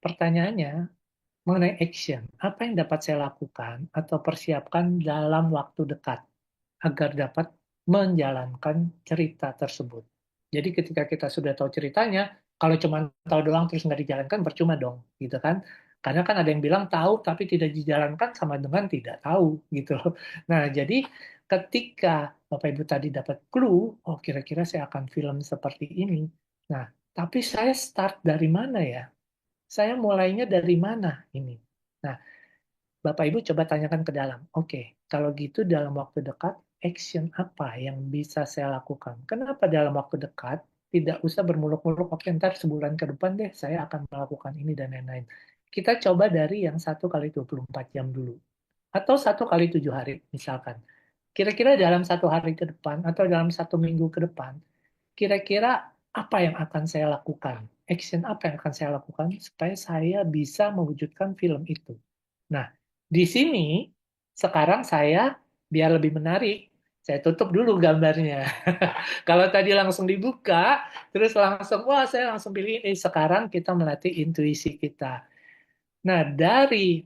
pertanyaannya mengenai action. Apa yang dapat saya lakukan atau persiapkan dalam waktu dekat agar dapat menjalankan cerita tersebut. Jadi ketika kita sudah tahu ceritanya, kalau cuma tahu doang terus nggak dijalankan percuma dong, gitu kan? Karena kan ada yang bilang tahu tapi tidak dijalankan sama dengan tidak tahu, gitu loh. Nah, jadi ketika Bapak Ibu tadi dapat clue, oh kira-kira saya akan film seperti ini. Nah, tapi saya start dari mana ya? Saya mulainya dari mana ini? Nah, Bapak Ibu coba tanyakan ke dalam. Oke, kalau gitu dalam waktu dekat, action apa yang bisa saya lakukan? Kenapa dalam waktu dekat tidak usah bermuluk-muluk, oke ntar sebulan ke depan deh saya akan melakukan ini dan lain-lain. Kita coba dari yang 1 kali 24 jam dulu. Atau 1 kali 7 hari misalkan. Kira-kira dalam 1 hari ke depan atau dalam 1 minggu ke depan, kira-kira apa yang akan saya lakukan? Action apa yang akan saya lakukan supaya saya bisa mewujudkan film itu? Nah, di sini sekarang saya biar lebih menarik, saya tutup dulu gambarnya. Kalau tadi langsung dibuka, terus langsung, wah saya langsung pilih ini. Sekarang kita melatih intuisi kita. Nah, dari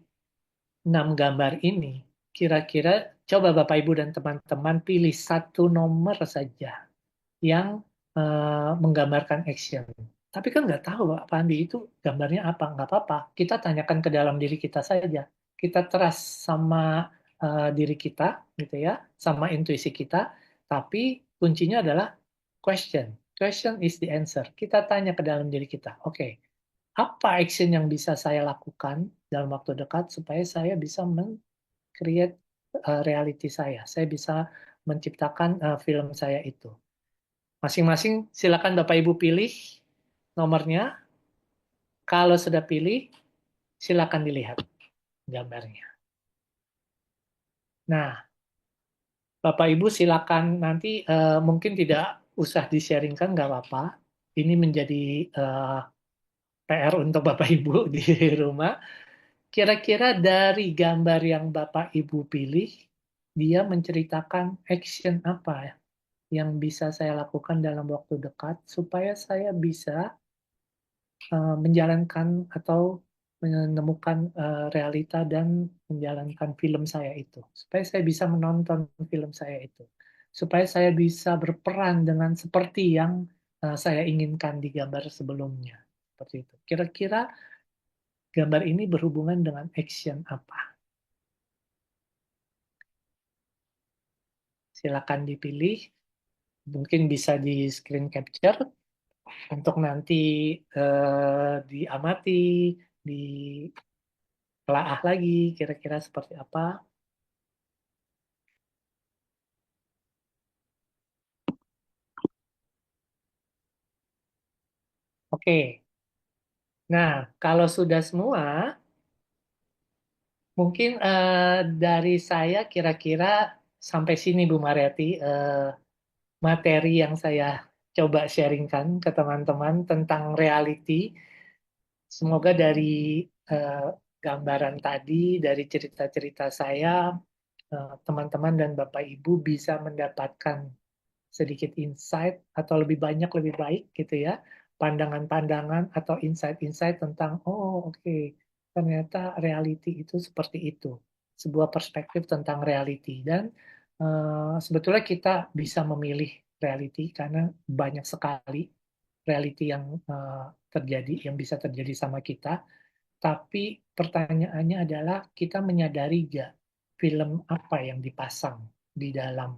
6 gambar ini, kira-kira coba Bapak Ibu dan teman-teman pilih satu nomor saja yang menggambarkan action. Tapi kan nggak tahu Pak Andi itu gambarnya apa, nggak apa-apa. Kita tanyakan ke dalam diri kita saja. Kita trust sama diri kita, gitu ya, sama intuisi kita. Tapi kuncinya adalah question. Question is the answer. Kita tanya ke dalam diri kita. Oke, apa action yang bisa saya lakukan dalam waktu dekat supaya saya bisa create reality saya. Saya bisa menciptakan film saya itu. Masing-masing silakan Bapak Ibu pilih nomornya. Kalau sudah pilih, silakan dilihat gambarnya. Nah, Bapak Ibu silakan nanti mungkin tidak usah di-sharingkan, nggak apa-apa. Ini menjadi PR untuk Bapak Ibu di rumah. Kira-kira dari gambar yang Bapak Ibu pilih, dia menceritakan action apa ya yang bisa saya lakukan dalam waktu dekat supaya saya bisa menjalankan atau menemukan realita dan menjalankan film saya itu. Supaya saya bisa menonton film saya itu. Supaya saya bisa berperan dengan seperti yang saya inginkan di gambar sebelumnya. Seperti itu. Kira-kira gambar ini berhubungan dengan action apa? Silakan dipilih. Mungkin bisa di screen capture untuk nanti diamati, ditelaah lagi kira-kira seperti apa. Oke, nah kalau sudah semua, mungkin dari saya kira-kira sampai sini Bu Mariati materi yang saya coba sharingkan ke teman-teman tentang reality. Semoga dari eh, gambaran tadi, dari cerita-cerita saya, teman-teman dan Bapak Ibu bisa mendapatkan sedikit insight atau lebih banyak lebih baik gitu ya, pandangan-pandangan atau insight-insight tentang oh oke, ternyata reality itu seperti itu, sebuah perspektif tentang reality dan sebetulnya kita bisa memilih reality karena banyak sekali reality yang terjadi yang bisa terjadi sama kita, tapi pertanyaannya adalah kita menyadari gak film apa yang dipasang di dalam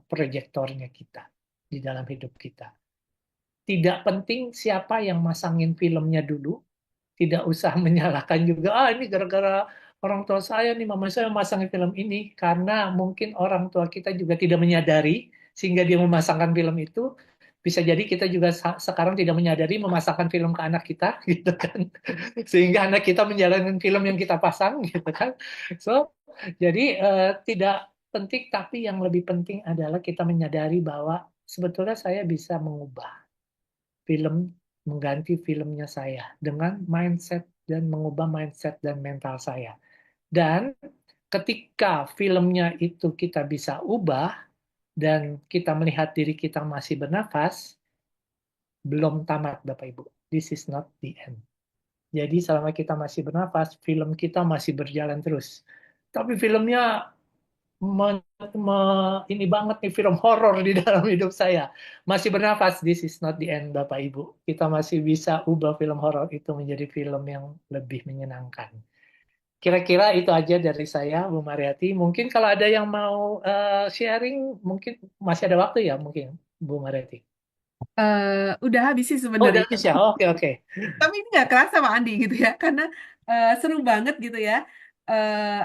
proyektornya kita, di dalam hidup kita. Tidak penting siapa yang masangin filmnya dulu, tidak usah menyalahkan juga, ah ini gara-gara orang tua saya nih, mama saya masangin film ini, karena mungkin orang tua kita juga tidak menyadari, sehingga dia memasangkan film itu, bisa jadi kita juga sekarang tidak menyadari memasangkan film ke anak kita, gitu kan. Sehingga anak kita menjalankan film yang kita pasang, gitu kan. So, jadi tidak penting, tapi yang lebih penting adalah kita menyadari bahwa sebetulnya saya bisa mengubah film, mengganti filmnya saya dengan mindset dan mengubah mindset dan mental saya. Dan ketika filmnya itu kita bisa ubah dan kita melihat diri kita masih bernafas, belum tamat Bapak Ibu. This is not the end. Jadi selama kita masih bernafas, film kita masih berjalan terus. Tapi filmnya ini banget nih, film horor di dalam hidup saya. Masih bernafas, this is not the end Bapak Ibu. Kita masih bisa ubah film horor itu menjadi film yang lebih menyenangkan. Kira-kira itu aja dari saya, Bu Mariati. Mungkin kalau ada yang mau sharing, mungkin masih ada waktu ya, mungkin Bu Mariati. Udah habis sih Oh, udah sebenarnya. habis ya? Oke, oke. Tapi ini nggak kerasa Pak Andi gitu ya, karena seru banget gitu ya.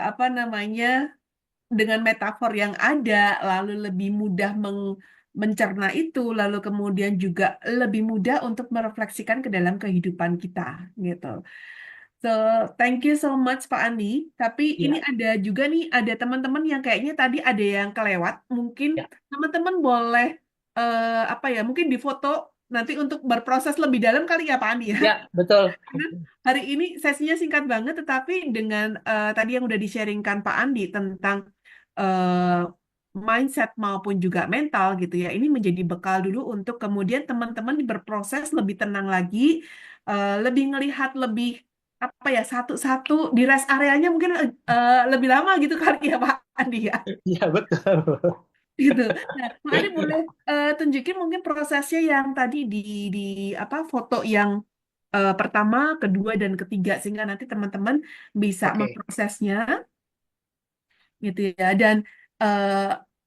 Apa namanya, dengan metafor yang ada, lalu lebih mudah mencerna itu, lalu kemudian juga lebih mudah untuk merefleksikan ke dalam kehidupan kita gitu. So, thank you so much Pak Andi. Tapi ini Ya, ada juga nih, ada teman-teman yang kayaknya tadi ada yang kelewat. Mungkin ya, teman-teman boleh apa ya? Mungkin difoto nanti untuk berproses lebih dalam kali ya Pak Andi ya. ya, betul. Karena hari ini sesinya singkat banget, tetapi dengan tadi yang udah di-sharingkan Pak Andi tentang eh, mindset maupun juga mental gitu ya, ini menjadi bekal dulu untuk kemudian teman-teman berproses lebih tenang lagi, lebih ngelihat lebih apa ya, satu-satu di rest areanya mungkin lebih lama gitu kali ya Pak Andi ya. Ya, betul. Gitu. Nah, Pak Andi boleh tunjukin mungkin prosesnya yang tadi di apa foto yang pertama, kedua, dan ketiga sehingga nanti teman-teman bisa Oke. memprosesnya gitu ya. Dan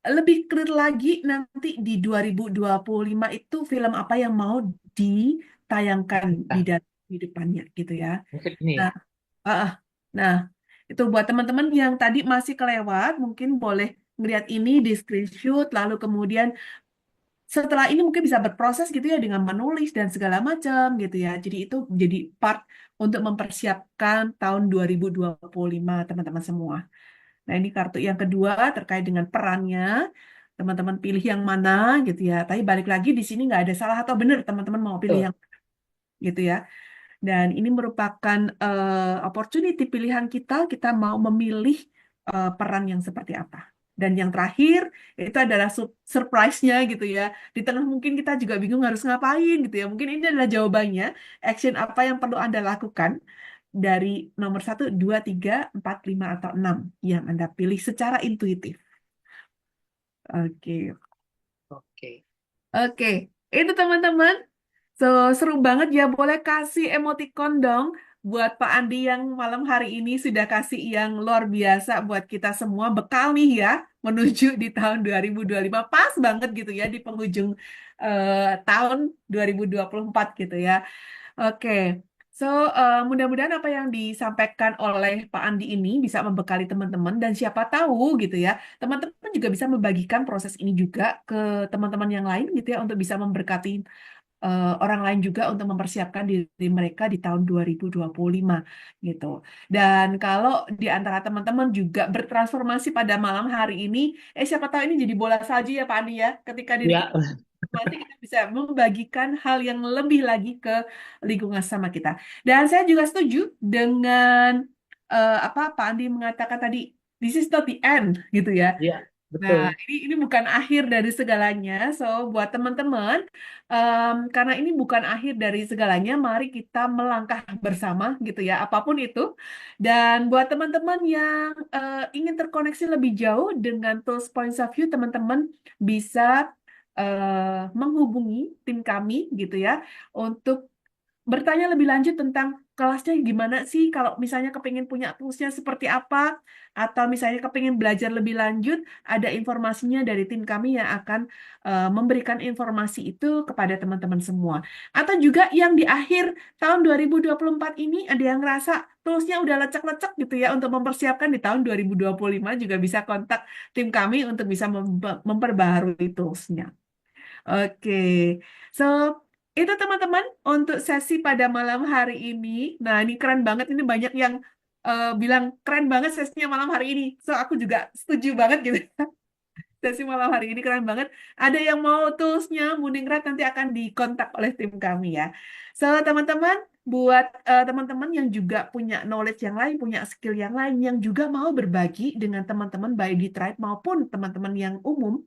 lebih clear lagi nanti di 2025 itu film apa yang mau ditayangkan di Nah, dalam kehidupannya gitu ya. mungkin ini ya. Nah, ah, ah. Nah, itu buat teman-teman yang tadi masih kelewat, mungkin boleh ngeliat ini di screenshot, lalu kemudian setelah ini mungkin bisa berproses gitu ya dengan menulis dan segala macam gitu ya. Jadi itu jadi part untuk mempersiapkan tahun 2025 teman-teman semua. Nah, ini kartu yang kedua terkait dengan perannya. Teman-teman pilih yang mana gitu ya. Tapi balik lagi di sini nggak ada salah atau benar teman-teman mau pilih Betul. yang gitu ya. Dan ini merupakan opportunity pilihan kita, kita mau memilih peran yang seperti apa. Dan yang terakhir itu adalah surprise-nya gitu ya. Di tengah mungkin kita juga bingung harus ngapain gitu ya. Mungkin ini adalah jawabannya. Action apa yang perlu Anda lakukan dari nomor 1, 2, 3, 4, 5, atau 6 yang Anda pilih secara intuitif. Oke. Oke. Oke. Itu teman-teman. So, seru banget ya. Boleh kasih emoticon dong buat Pak Andi yang malam hari ini sudah kasih yang luar biasa buat kita semua. Bekal nih ya menuju di tahun 2025. Pas banget gitu ya di penghujung tahun 2024 gitu ya. Oke. So, mudah-mudahan apa yang disampaikan oleh Pak Andi ini bisa membekali teman-teman dan siapa tahu gitu ya, teman-teman juga bisa membagikan proses ini juga ke teman-teman yang lain gitu ya untuk bisa memberkati orang lain juga untuk mempersiapkan diri mereka di tahun 2025 gitu. Dan kalau di antara teman-teman juga bertransformasi pada malam hari ini, siapa tahu ini jadi bola salju ya Pak Andi ya, ketika diri Ya, kita nanti kita bisa membagikan hal yang lebih lagi ke lingkungan sama kita. Dan saya juga setuju dengan apa Pak Andi mengatakan tadi, this is not the end gitu ya. ya, Nah, betul. ini bukan akhir dari segalanya. So, buat teman-teman, karena ini bukan akhir dari segalanya, mari kita melangkah bersama gitu ya, apapun itu. Dan buat teman-teman yang ingin terkoneksi lebih jauh dengan Tools Points of View, teman-teman bisa menghubungi tim kami gitu ya, untuk bertanya lebih lanjut tentang kelasnya gimana sih, kalau misalnya kepingin punya toolsnya seperti apa, atau misalnya kepingin belajar lebih lanjut, ada informasinya dari tim kami yang akan memberikan informasi itu kepada teman-teman semua. Atau juga yang di akhir tahun 2024 ini ada yang ngerasa toolsnya udah lecek-lecek gitu ya untuk mempersiapkan di tahun 2025 juga bisa kontak tim kami untuk bisa memperbaharui toolsnya. Oke, so itu teman-teman untuk sesi pada malam hari ini. Nah, ini keren banget. Ini banyak yang bilang keren banget sesinya malam hari ini. So aku juga setuju banget gitu. Sesi malam hari ini keren banget. Ada yang mau toolsnya, Muningrat nanti akan dikontak oleh tim kami ya. So teman-teman, buat teman-teman yang juga punya knowledge yang lain, punya skill yang lain, yang juga mau berbagi dengan teman-teman baik di tribe maupun teman-teman yang umum,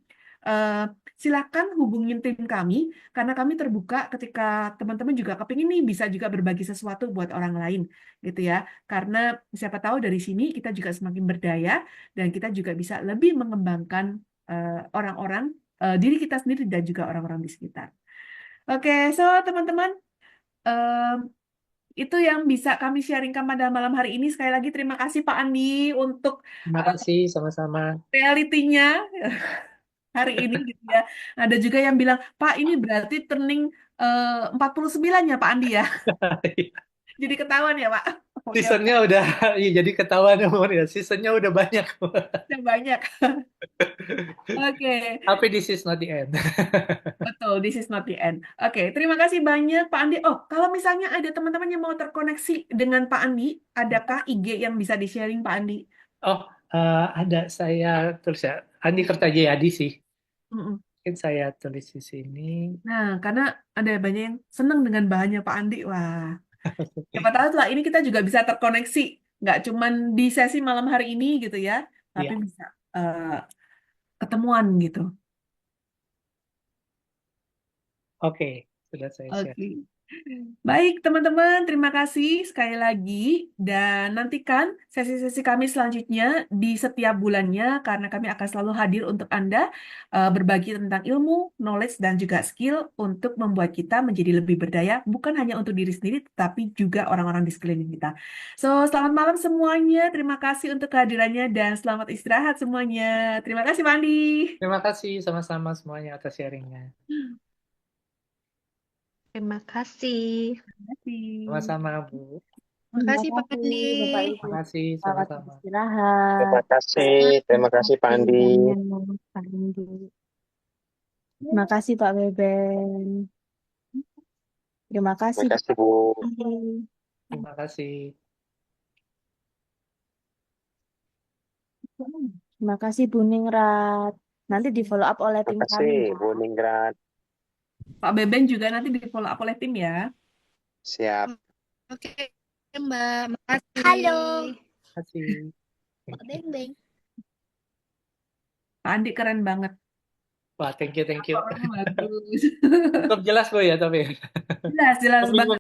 eh, silakan hubungin tim kami karena kami terbuka ketika teman-teman juga kepingin nih bisa juga berbagi sesuatu buat orang lain gitu ya. Karena siapa tahu dari sini kita juga semakin berdaya dan kita juga bisa lebih mengembangkan orang-orang, diri kita sendiri dan juga orang-orang di sekitar. Oke, so teman-teman, em, itu yang bisa kami sharingkan pada malam hari ini. Sekali lagi terima kasih Pak Andi untuk Terima kasih sama-sama. realitinya hari ini gitu ya. Ada juga yang bilang, Pak ini berarti turning 49 ya Pak Andi ya. Jadi ketahuan ya Pak. Oke, oke. Seasonnya udah, iya, jadi ketahuan umur ya. Seasonnya udah banyak. Yang banyak. Oke. Tapi this is not the end. Betul, this is not the end. Oke, terima kasih banyak Pak Andi. Oh, kalau misalnya ada teman-teman yang mau terkoneksi dengan Pak Andi, adakah IG yang bisa di-sharing Pak Andi? Oh, ada saya tulis ya. Andi Kertajayadi sih. Mm-mm. Mungkin saya tulis di sini. Nah, karena ada banyak yang senang dengan bahannya Pak Andi. Wah, siapa tahu setelah ini kita juga bisa terkoneksi. Nggak cuman di sesi malam hari ini gitu ya, tapi Iya, bisa ketemuan gitu. oke. Sudah saya share. Oke. Baik, teman-teman, terima kasih sekali lagi. Dan nantikan sesi-sesi kami selanjutnya di setiap bulannya, karena kami akan selalu hadir untuk Anda berbagi tentang ilmu, knowledge, dan juga skill untuk membuat kita menjadi lebih berdaya, bukan hanya untuk diri sendiri, tetapi juga orang-orang di sekeliling kita. So, selamat malam semuanya. Terima kasih untuk kehadirannya dan selamat istirahat semuanya. Terima kasih, Pandi. Terima kasih sama-sama semuanya atas sharingnya. Terima kasih. Terima kasih. Sama-sama, Bu. Terima Terima kasih Pak kasih Andi. Bapak Terima Ibu. kasih Selamat sama-sama. beristirahat. Terima kasih Pak Andi. Pak Andi. Terima kasih Pak Beben. Terima kasih Terima kasih Pak Bu. Andi. Terima kasih. Terima kasih Bu Ningrat. Nanti di follow up oleh tim Terima kami kasih ya. Bu Ningrat. Pak Beben juga nanti di follow up oleh tim ya. Siap. Oke, Mbak. Makasih. Halo. Terima kasih. Beng beng. Pak Andi keren banget. Wah, thank you. Orangnya bagus. Cukup jelas, Bu ya, tapi. Jelas, jelas Tapi banget.